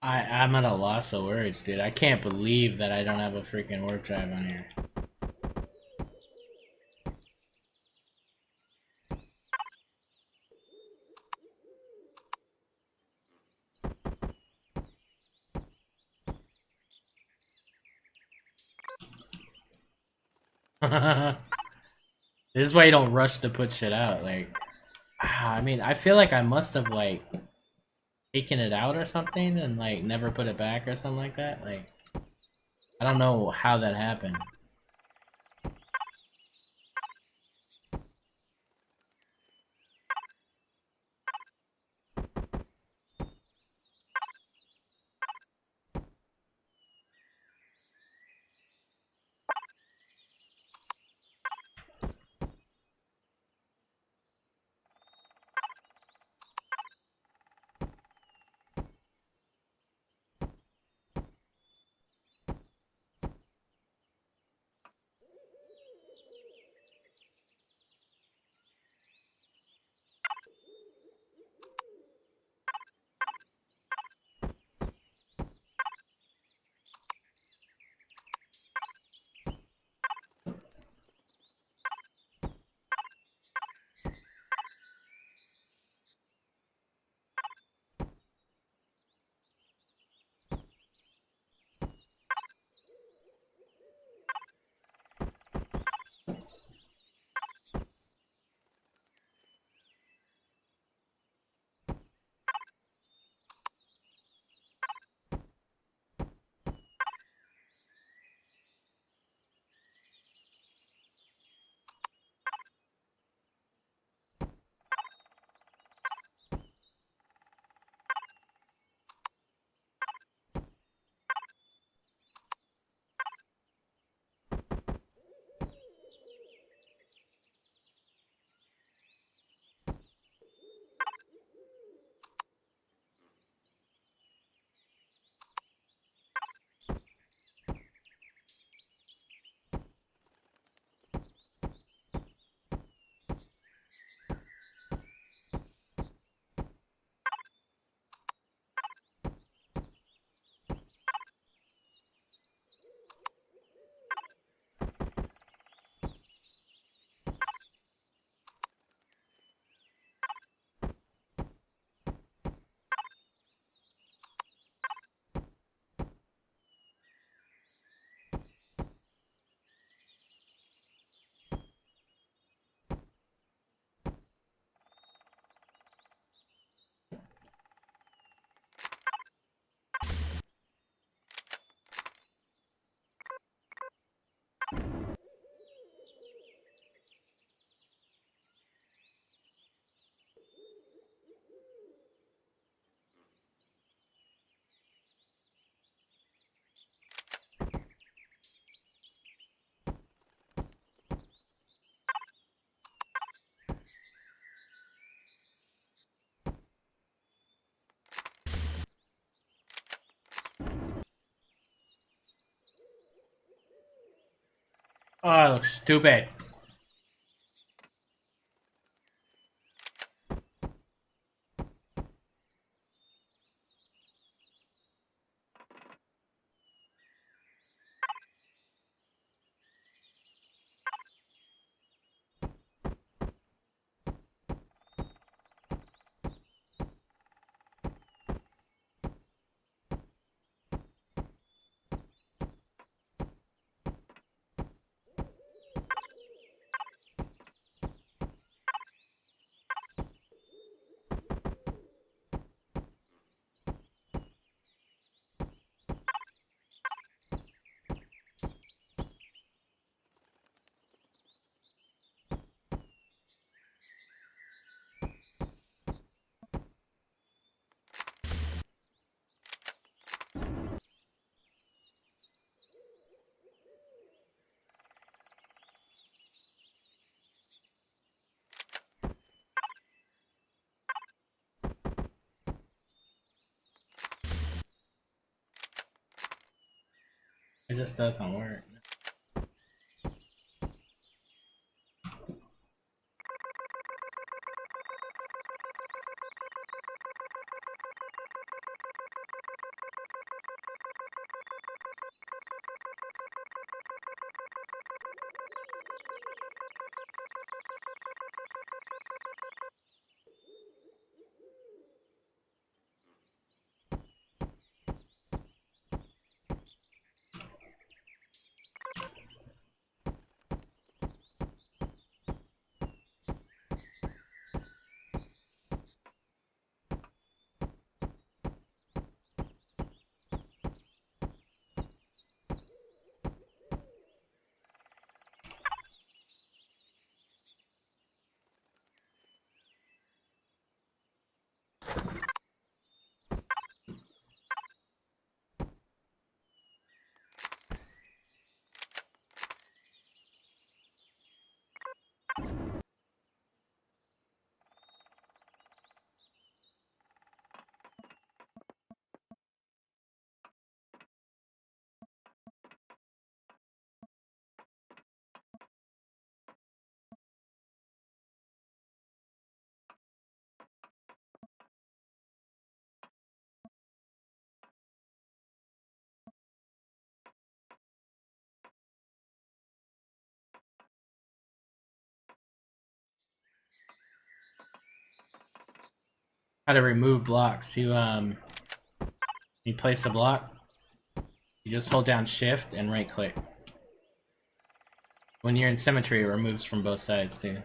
I'm at a loss of words, dude. I can't believe that I don't have a freaking warp drive on here. This is why you don't rush to put shit out. Like, I mean, I feel like I must have like taken it out or something and like never put it back or something like that. Like, I don't know how that happened. Oh, it looks stupid. It just doesn't work. How to remove blocks. You place a block, you just hold down shift and right click. When you're in symmetry, it removes from both sides too.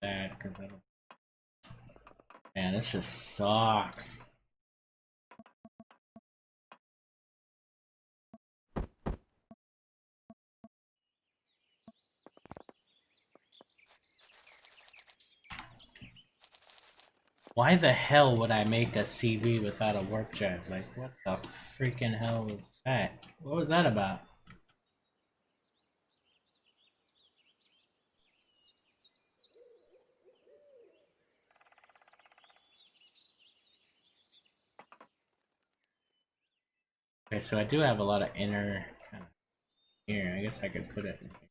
That, because that'll... Man, this just sucks. Why the hell would I make a CV without a warp drive? Like, what the freaking hell was that? What was that about? Okay, so I do have a lot of inner kind of here. I guess I could put it in here.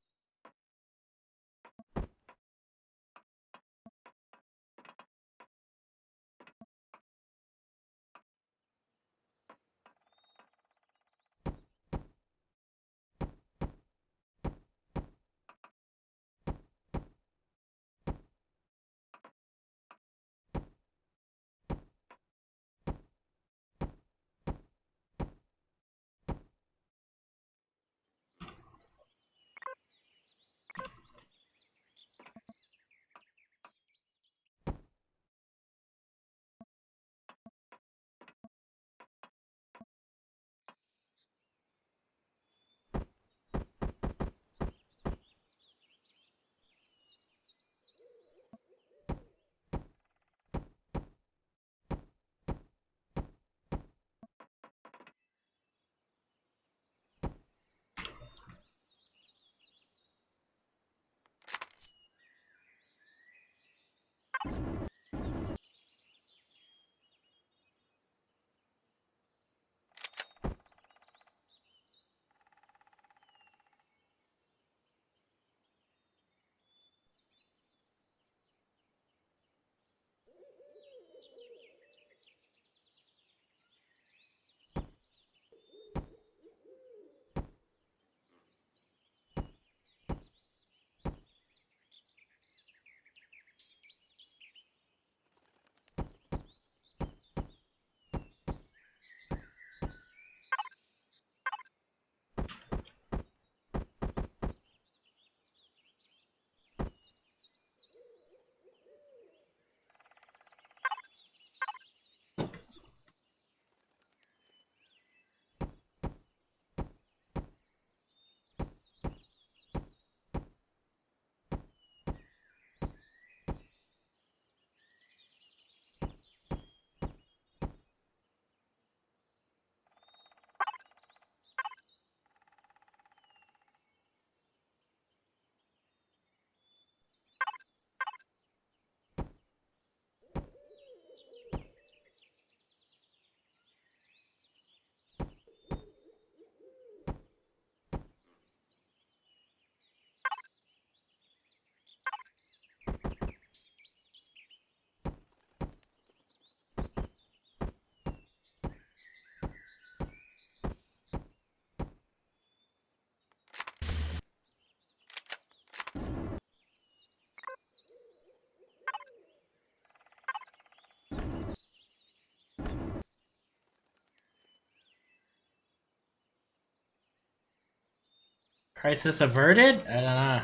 Crisis averted? I don't know.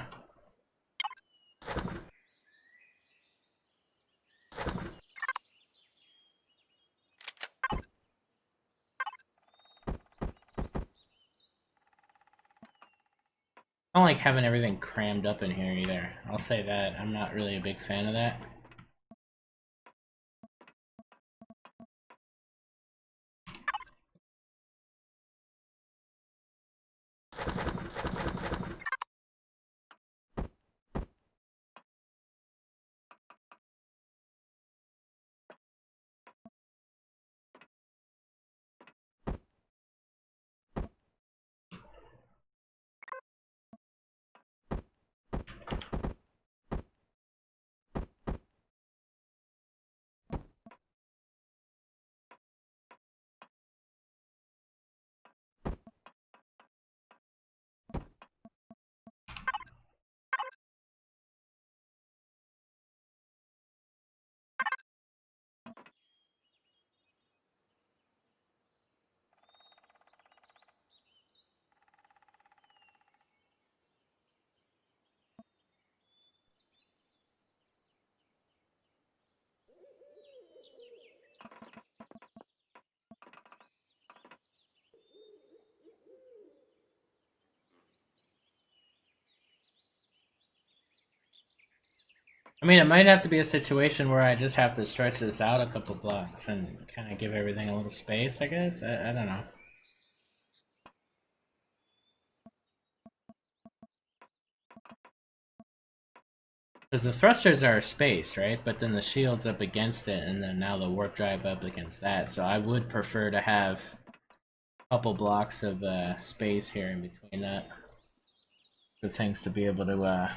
I don't like having everything crammed up in here either. I'll say that. I'm not really a big fan of that. I mean, it might have to be a situation where I just have to stretch this out a couple blocks and kind of give everything a little space, I guess? I don't know. Because the thrusters are spaced, right? But then the shield's up against it, and then now the warp drive up against that. So I would prefer to have a couple blocks of space here in between that. For things to be able to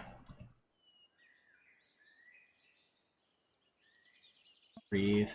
breathe.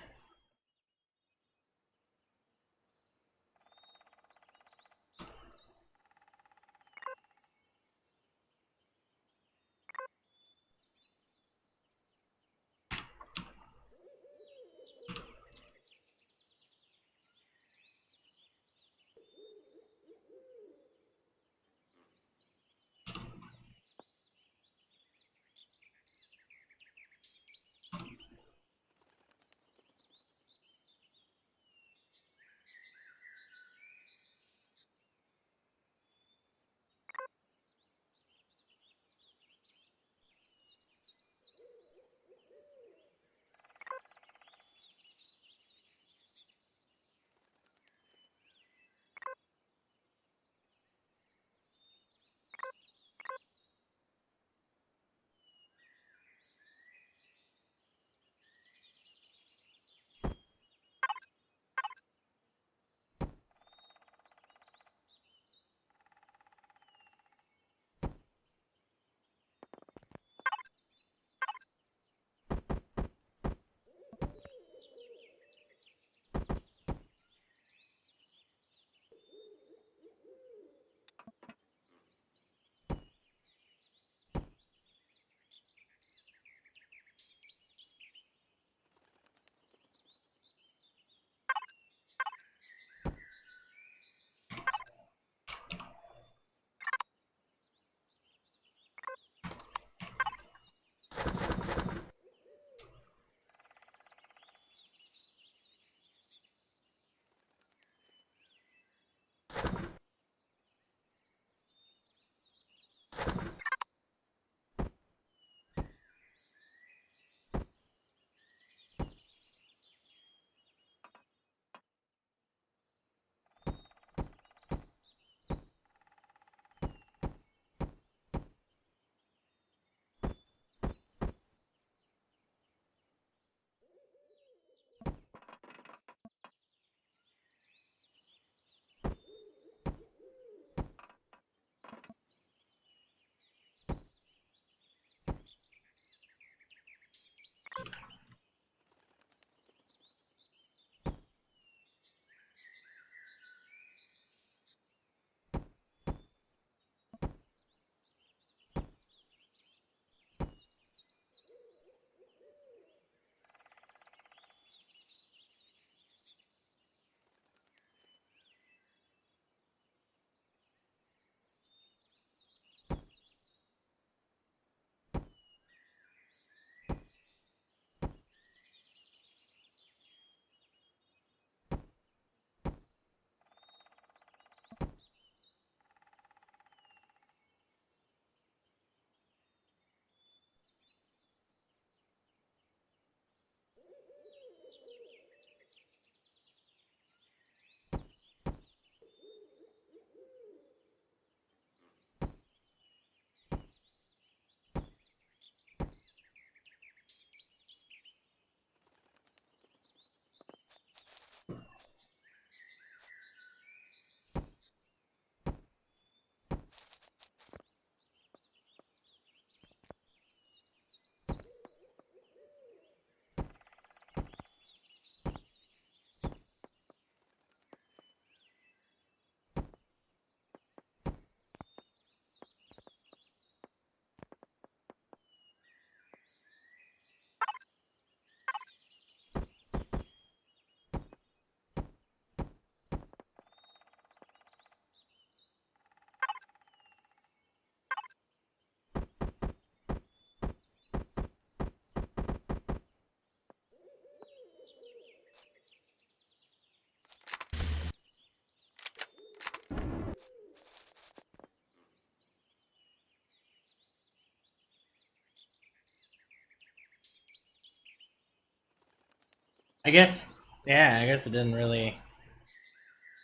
I guess, yeah, I guess it didn't really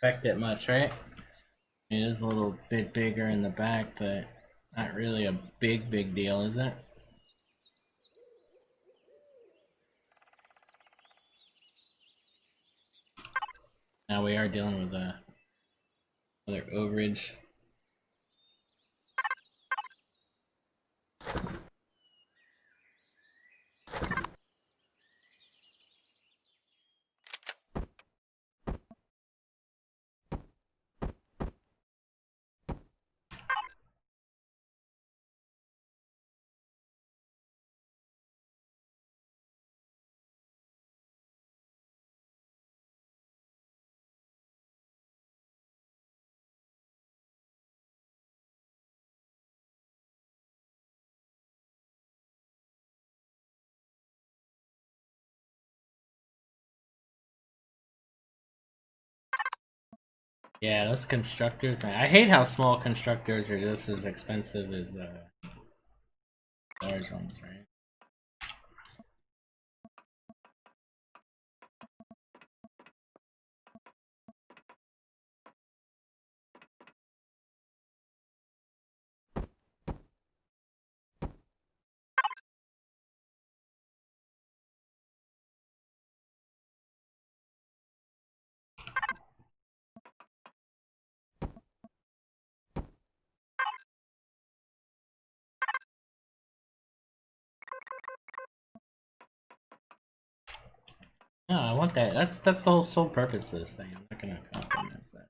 affect it much, right? It is a little bit bigger in the back, but not really a big deal, is it? Now we are dealing with another overage. Yeah, those constructors, man. I hate how small constructors are just as expensive as large ones, right? No, I want that. That's the whole sole purpose of this thing. I'm not gonna compromise that.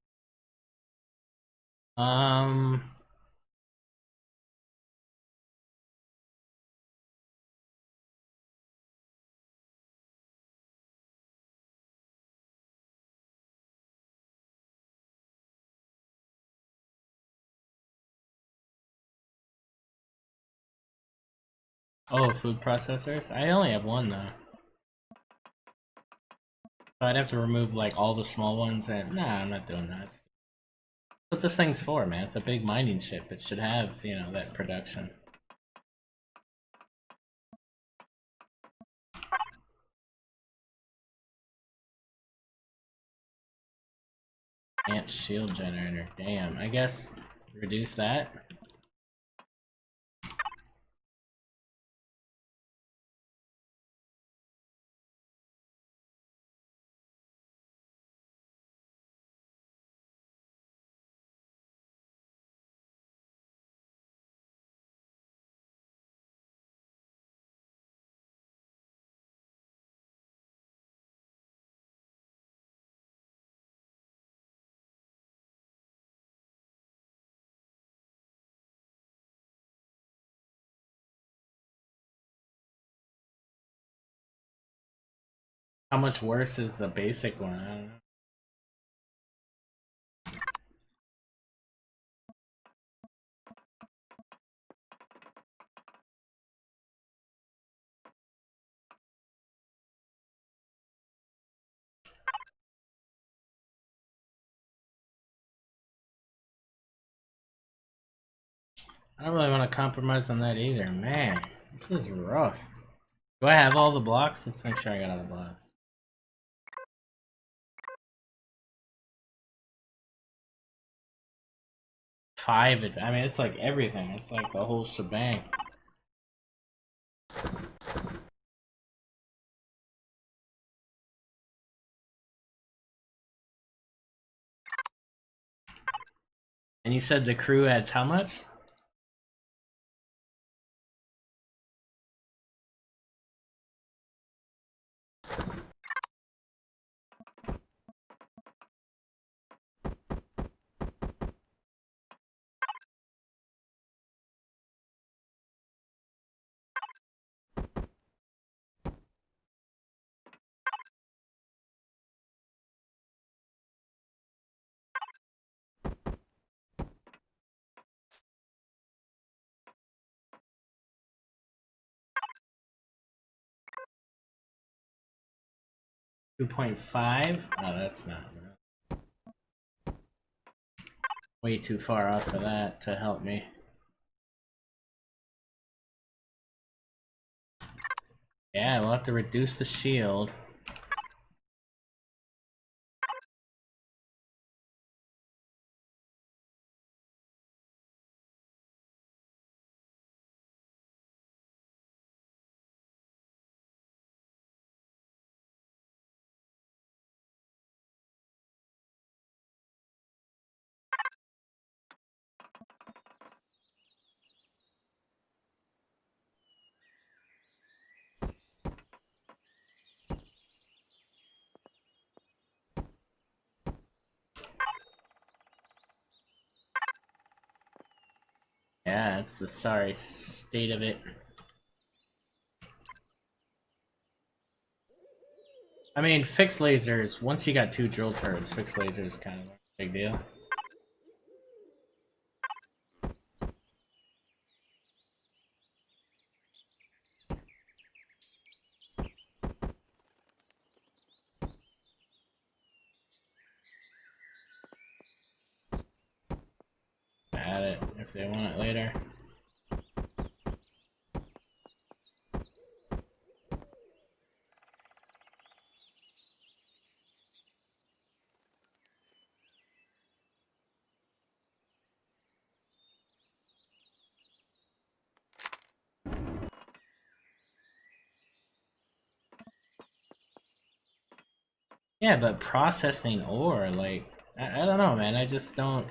Oh, food processors? I only have one though. So I'd have to remove like all the small ones and nah, I'm not doing that. That's what this thing's for, man. It's a big mining ship. It should have, you know, that production. Ant shield generator. Damn. I guess reduce that. How much worse is the basic one? I don't know. I don't really want to compromise on that either. Man, this is rough. Do I have all the blocks? Let's make sure I got all the blocks. 5. I mean, it's like everything. It's like the whole shebang. And you said the crew adds how much? $2.5? Oh, that's not way too far off for that to help me. Yeah, we'll have to reduce the shield. that's the sorry state of it. I mean, fixed lasers, once you got 2 drill turrets, fixed lasers kind of a big deal. Add it if they want it later. Yeah, but processing ore, like, I don't know, man. I just don't.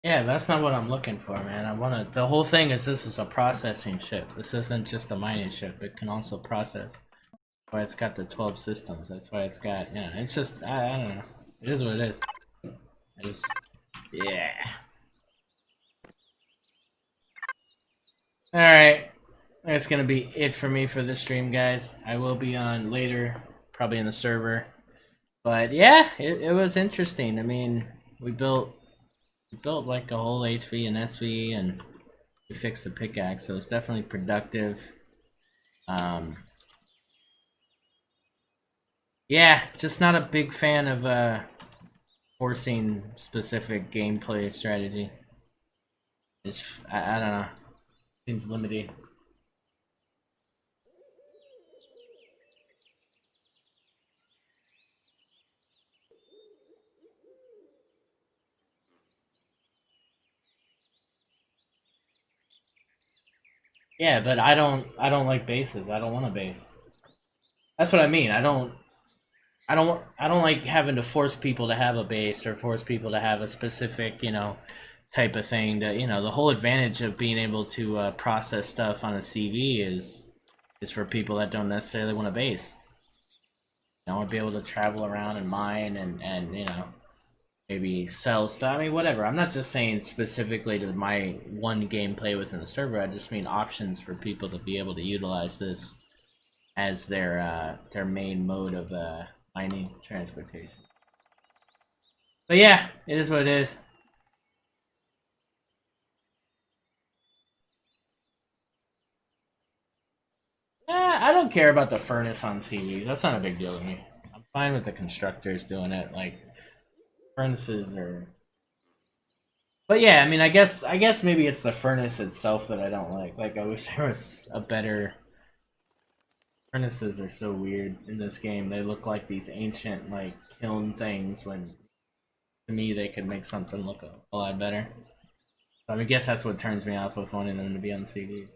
Yeah, that's not what I'm looking for, man. I wanna. The whole thing is this is a processing ship. This isn't just a mining ship. It can also process. That's why it's got the 12 systems. That's why it's got. Yeah, it's just. I don't know. It is what it is. I just. Yeah. Alright. That's gonna be it for me for this stream, guys. I will be on later, probably in the server. But yeah, it was interesting. I mean, we built like a whole HV and SV, and we fixed the pickaxe, so it's definitely productive. Yeah, just not a big fan of forcing specific gameplay strategy. Just I don't know. Seems limited. Yeah, but I don't like bases. I don't want a base. That's what I mean. I don't like having to force people to have a base or force people to have a specific, type of thing. To, the whole advantage of being able to process stuff on a CV is for people that don't necessarily want a base. I want to be able to travel around and mine and maybe sell stuff. I mean, whatever. I'm not just saying specifically to my one gameplay within the server. I just mean options for people to be able to utilize this as their main mode of mining transportation. But yeah, it is what it is. I don't care about the furnace on CVs. That's not a big deal to me. I'm fine with the constructors doing it. Like, furnaces are. But yeah, I mean, I guess maybe it's the furnace itself that I don't like. Like, I wish there was a better. Furnaces are so weird in this game. They look like these ancient, like, kiln things when, to me, they could make something look a lot better. So I guess that's what turns me off with wanting them to be on CVs.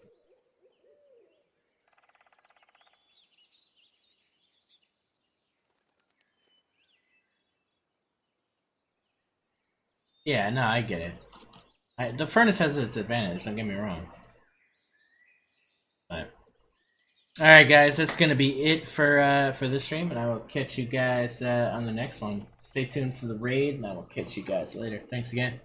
Yeah, no, I get it. The furnace has its advantage, don't get me wrong. But alright guys, that's gonna be it for this stream, and I will catch you guys on the next one. Stay tuned for the raid, and I will catch you guys later. Thanks again.